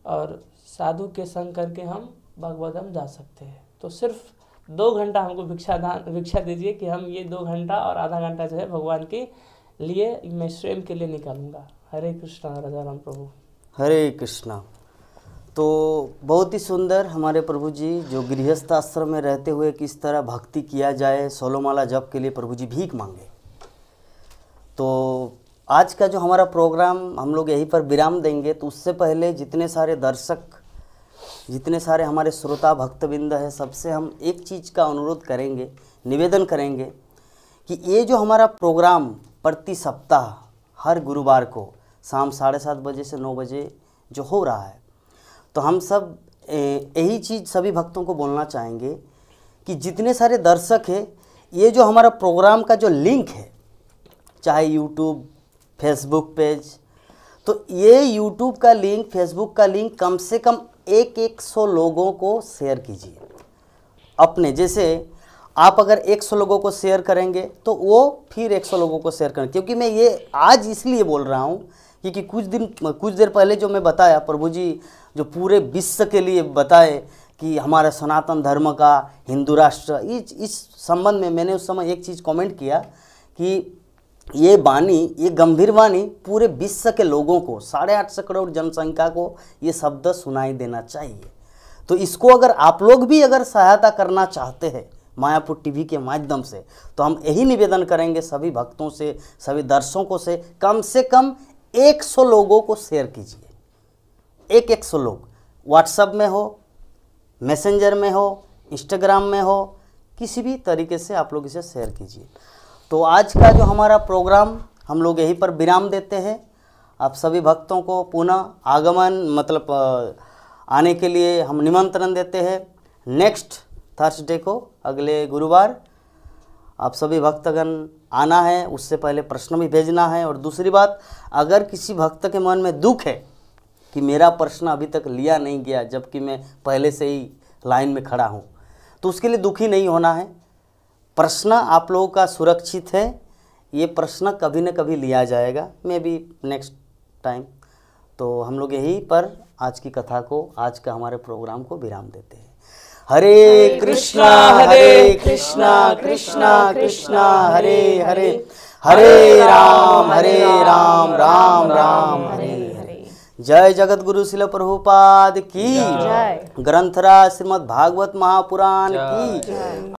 और साधु के संग करके हम भगवदम जा सकते हैं। तो सिर्फ 2 घंटा हमको भिक्षा दीजिए कि हम ये 2 घंटा और आधा घंटा जो है भगवान के लिए मैं स्वयं के लिए निकालूंगा। हरे कृष्णा राजा राम प्रभु। हरे कृष्णा। तो बहुत ही सुंदर हमारे प्रभु जी जो गृहस्थ आश्रम में रहते हुए किस तरह भक्ति किया जाए, 16 माला जप के लिए प्रभु जी भीख मांगे। तो आज का जो हमारा प्रोग्राम हम लोग यहीं पर विराम देंगे। तो उससे पहले जितने सारे दर्शक, जितने सारे हमारे श्रोता भक्तबिंद है, सबसे हम एक चीज़ का अनुरोध करेंगे, निवेदन करेंगे कि ये जो हमारा प्रोग्राम प्रति सप्ताह हर गुरुवार को शाम 7:30 बजे से 9 बजे जो हो रहा है, तो हम सब यही चीज़ सभी भक्तों को बोलना चाहेंगे कि जितने सारे दर्शक हैं, ये जो हमारा प्रोग्राम का जो लिंक है, चाहे यूट्यूब, फेसबुक पेज, तो ये यूट्यूब का लिंक, फेसबुक का लिंक कम से कम 100 लोगों को शेयर कीजिए अपने। जैसे आप अगर 100 लोगों को शेयर करेंगे तो वो फिर 100 लोगों को शेयर करें। क्योंकि मैं ये आज इसलिए बोल रहा हूँ क्योंकि कुछ देर पहले जो मैं बताया, प्रभु जी जो पूरे विश्व के लिए बताए कि हमारा सनातन धर्म का हिंदू राष्ट्र, इस संबंध में मैंने उस समय एक चीज़ कमेंट किया कि ये वाणी, ये गंभीर वाणी पूरे विश्व के लोगों को, 850 करोड़ जनसंख्या को ये शब्द सुनाई देना चाहिए। तो इसको अगर आप लोग भी अगर सहायता करना चाहते हैं मायापुर टीवी के माध्यम से, तो हम यही निवेदन करेंगे सभी भक्तों से, सभी दर्शकों से कम 100 लोगों को शेयर कीजिए। 100 लोग, व्हाट्सएप में हो, मैसेंजर में हो, इंस्टाग्राम में हो, किसी भी तरीके से आप लोग इसे शेयर कीजिए। तो आज का जो हमारा प्रोग्राम हम लोग यहीं पर विराम देते हैं। आप सभी भक्तों को पुनः आगमन मतलब आने के लिए हम निमंत्रण देते हैं नेक्स्ट थर्सडे को, अगले गुरुवार। आप सभी भक्तगण आना है, उससे पहले प्रश्न भी भेजना है। और दूसरी बात, अगर किसी भक्त के मन में दुख है कि मेरा प्रश्न अभी तक लिया नहीं गया जबकि मैं पहले से ही लाइन में खड़ा हूँ, तो उसके लिए दुखी नहीं होना है। प्रश्न आप लोगों का सुरक्षित है, ये प्रश्न कभी न कभी लिया जाएगा, मे बी नेक्स्ट टाइम। तो हम लोग यहीं पर आज की कथा को, आज का हमारे प्रोग्राम को विराम देते हैं। हरे कृष्णा कृष्णा कृष्णा हरे हरे, हरे राम राम राम हरे हरे। जय जगत गुरु शिल प्रभुपाद की, ग्रंथराज श्रीमद् भागवत महापुराण की।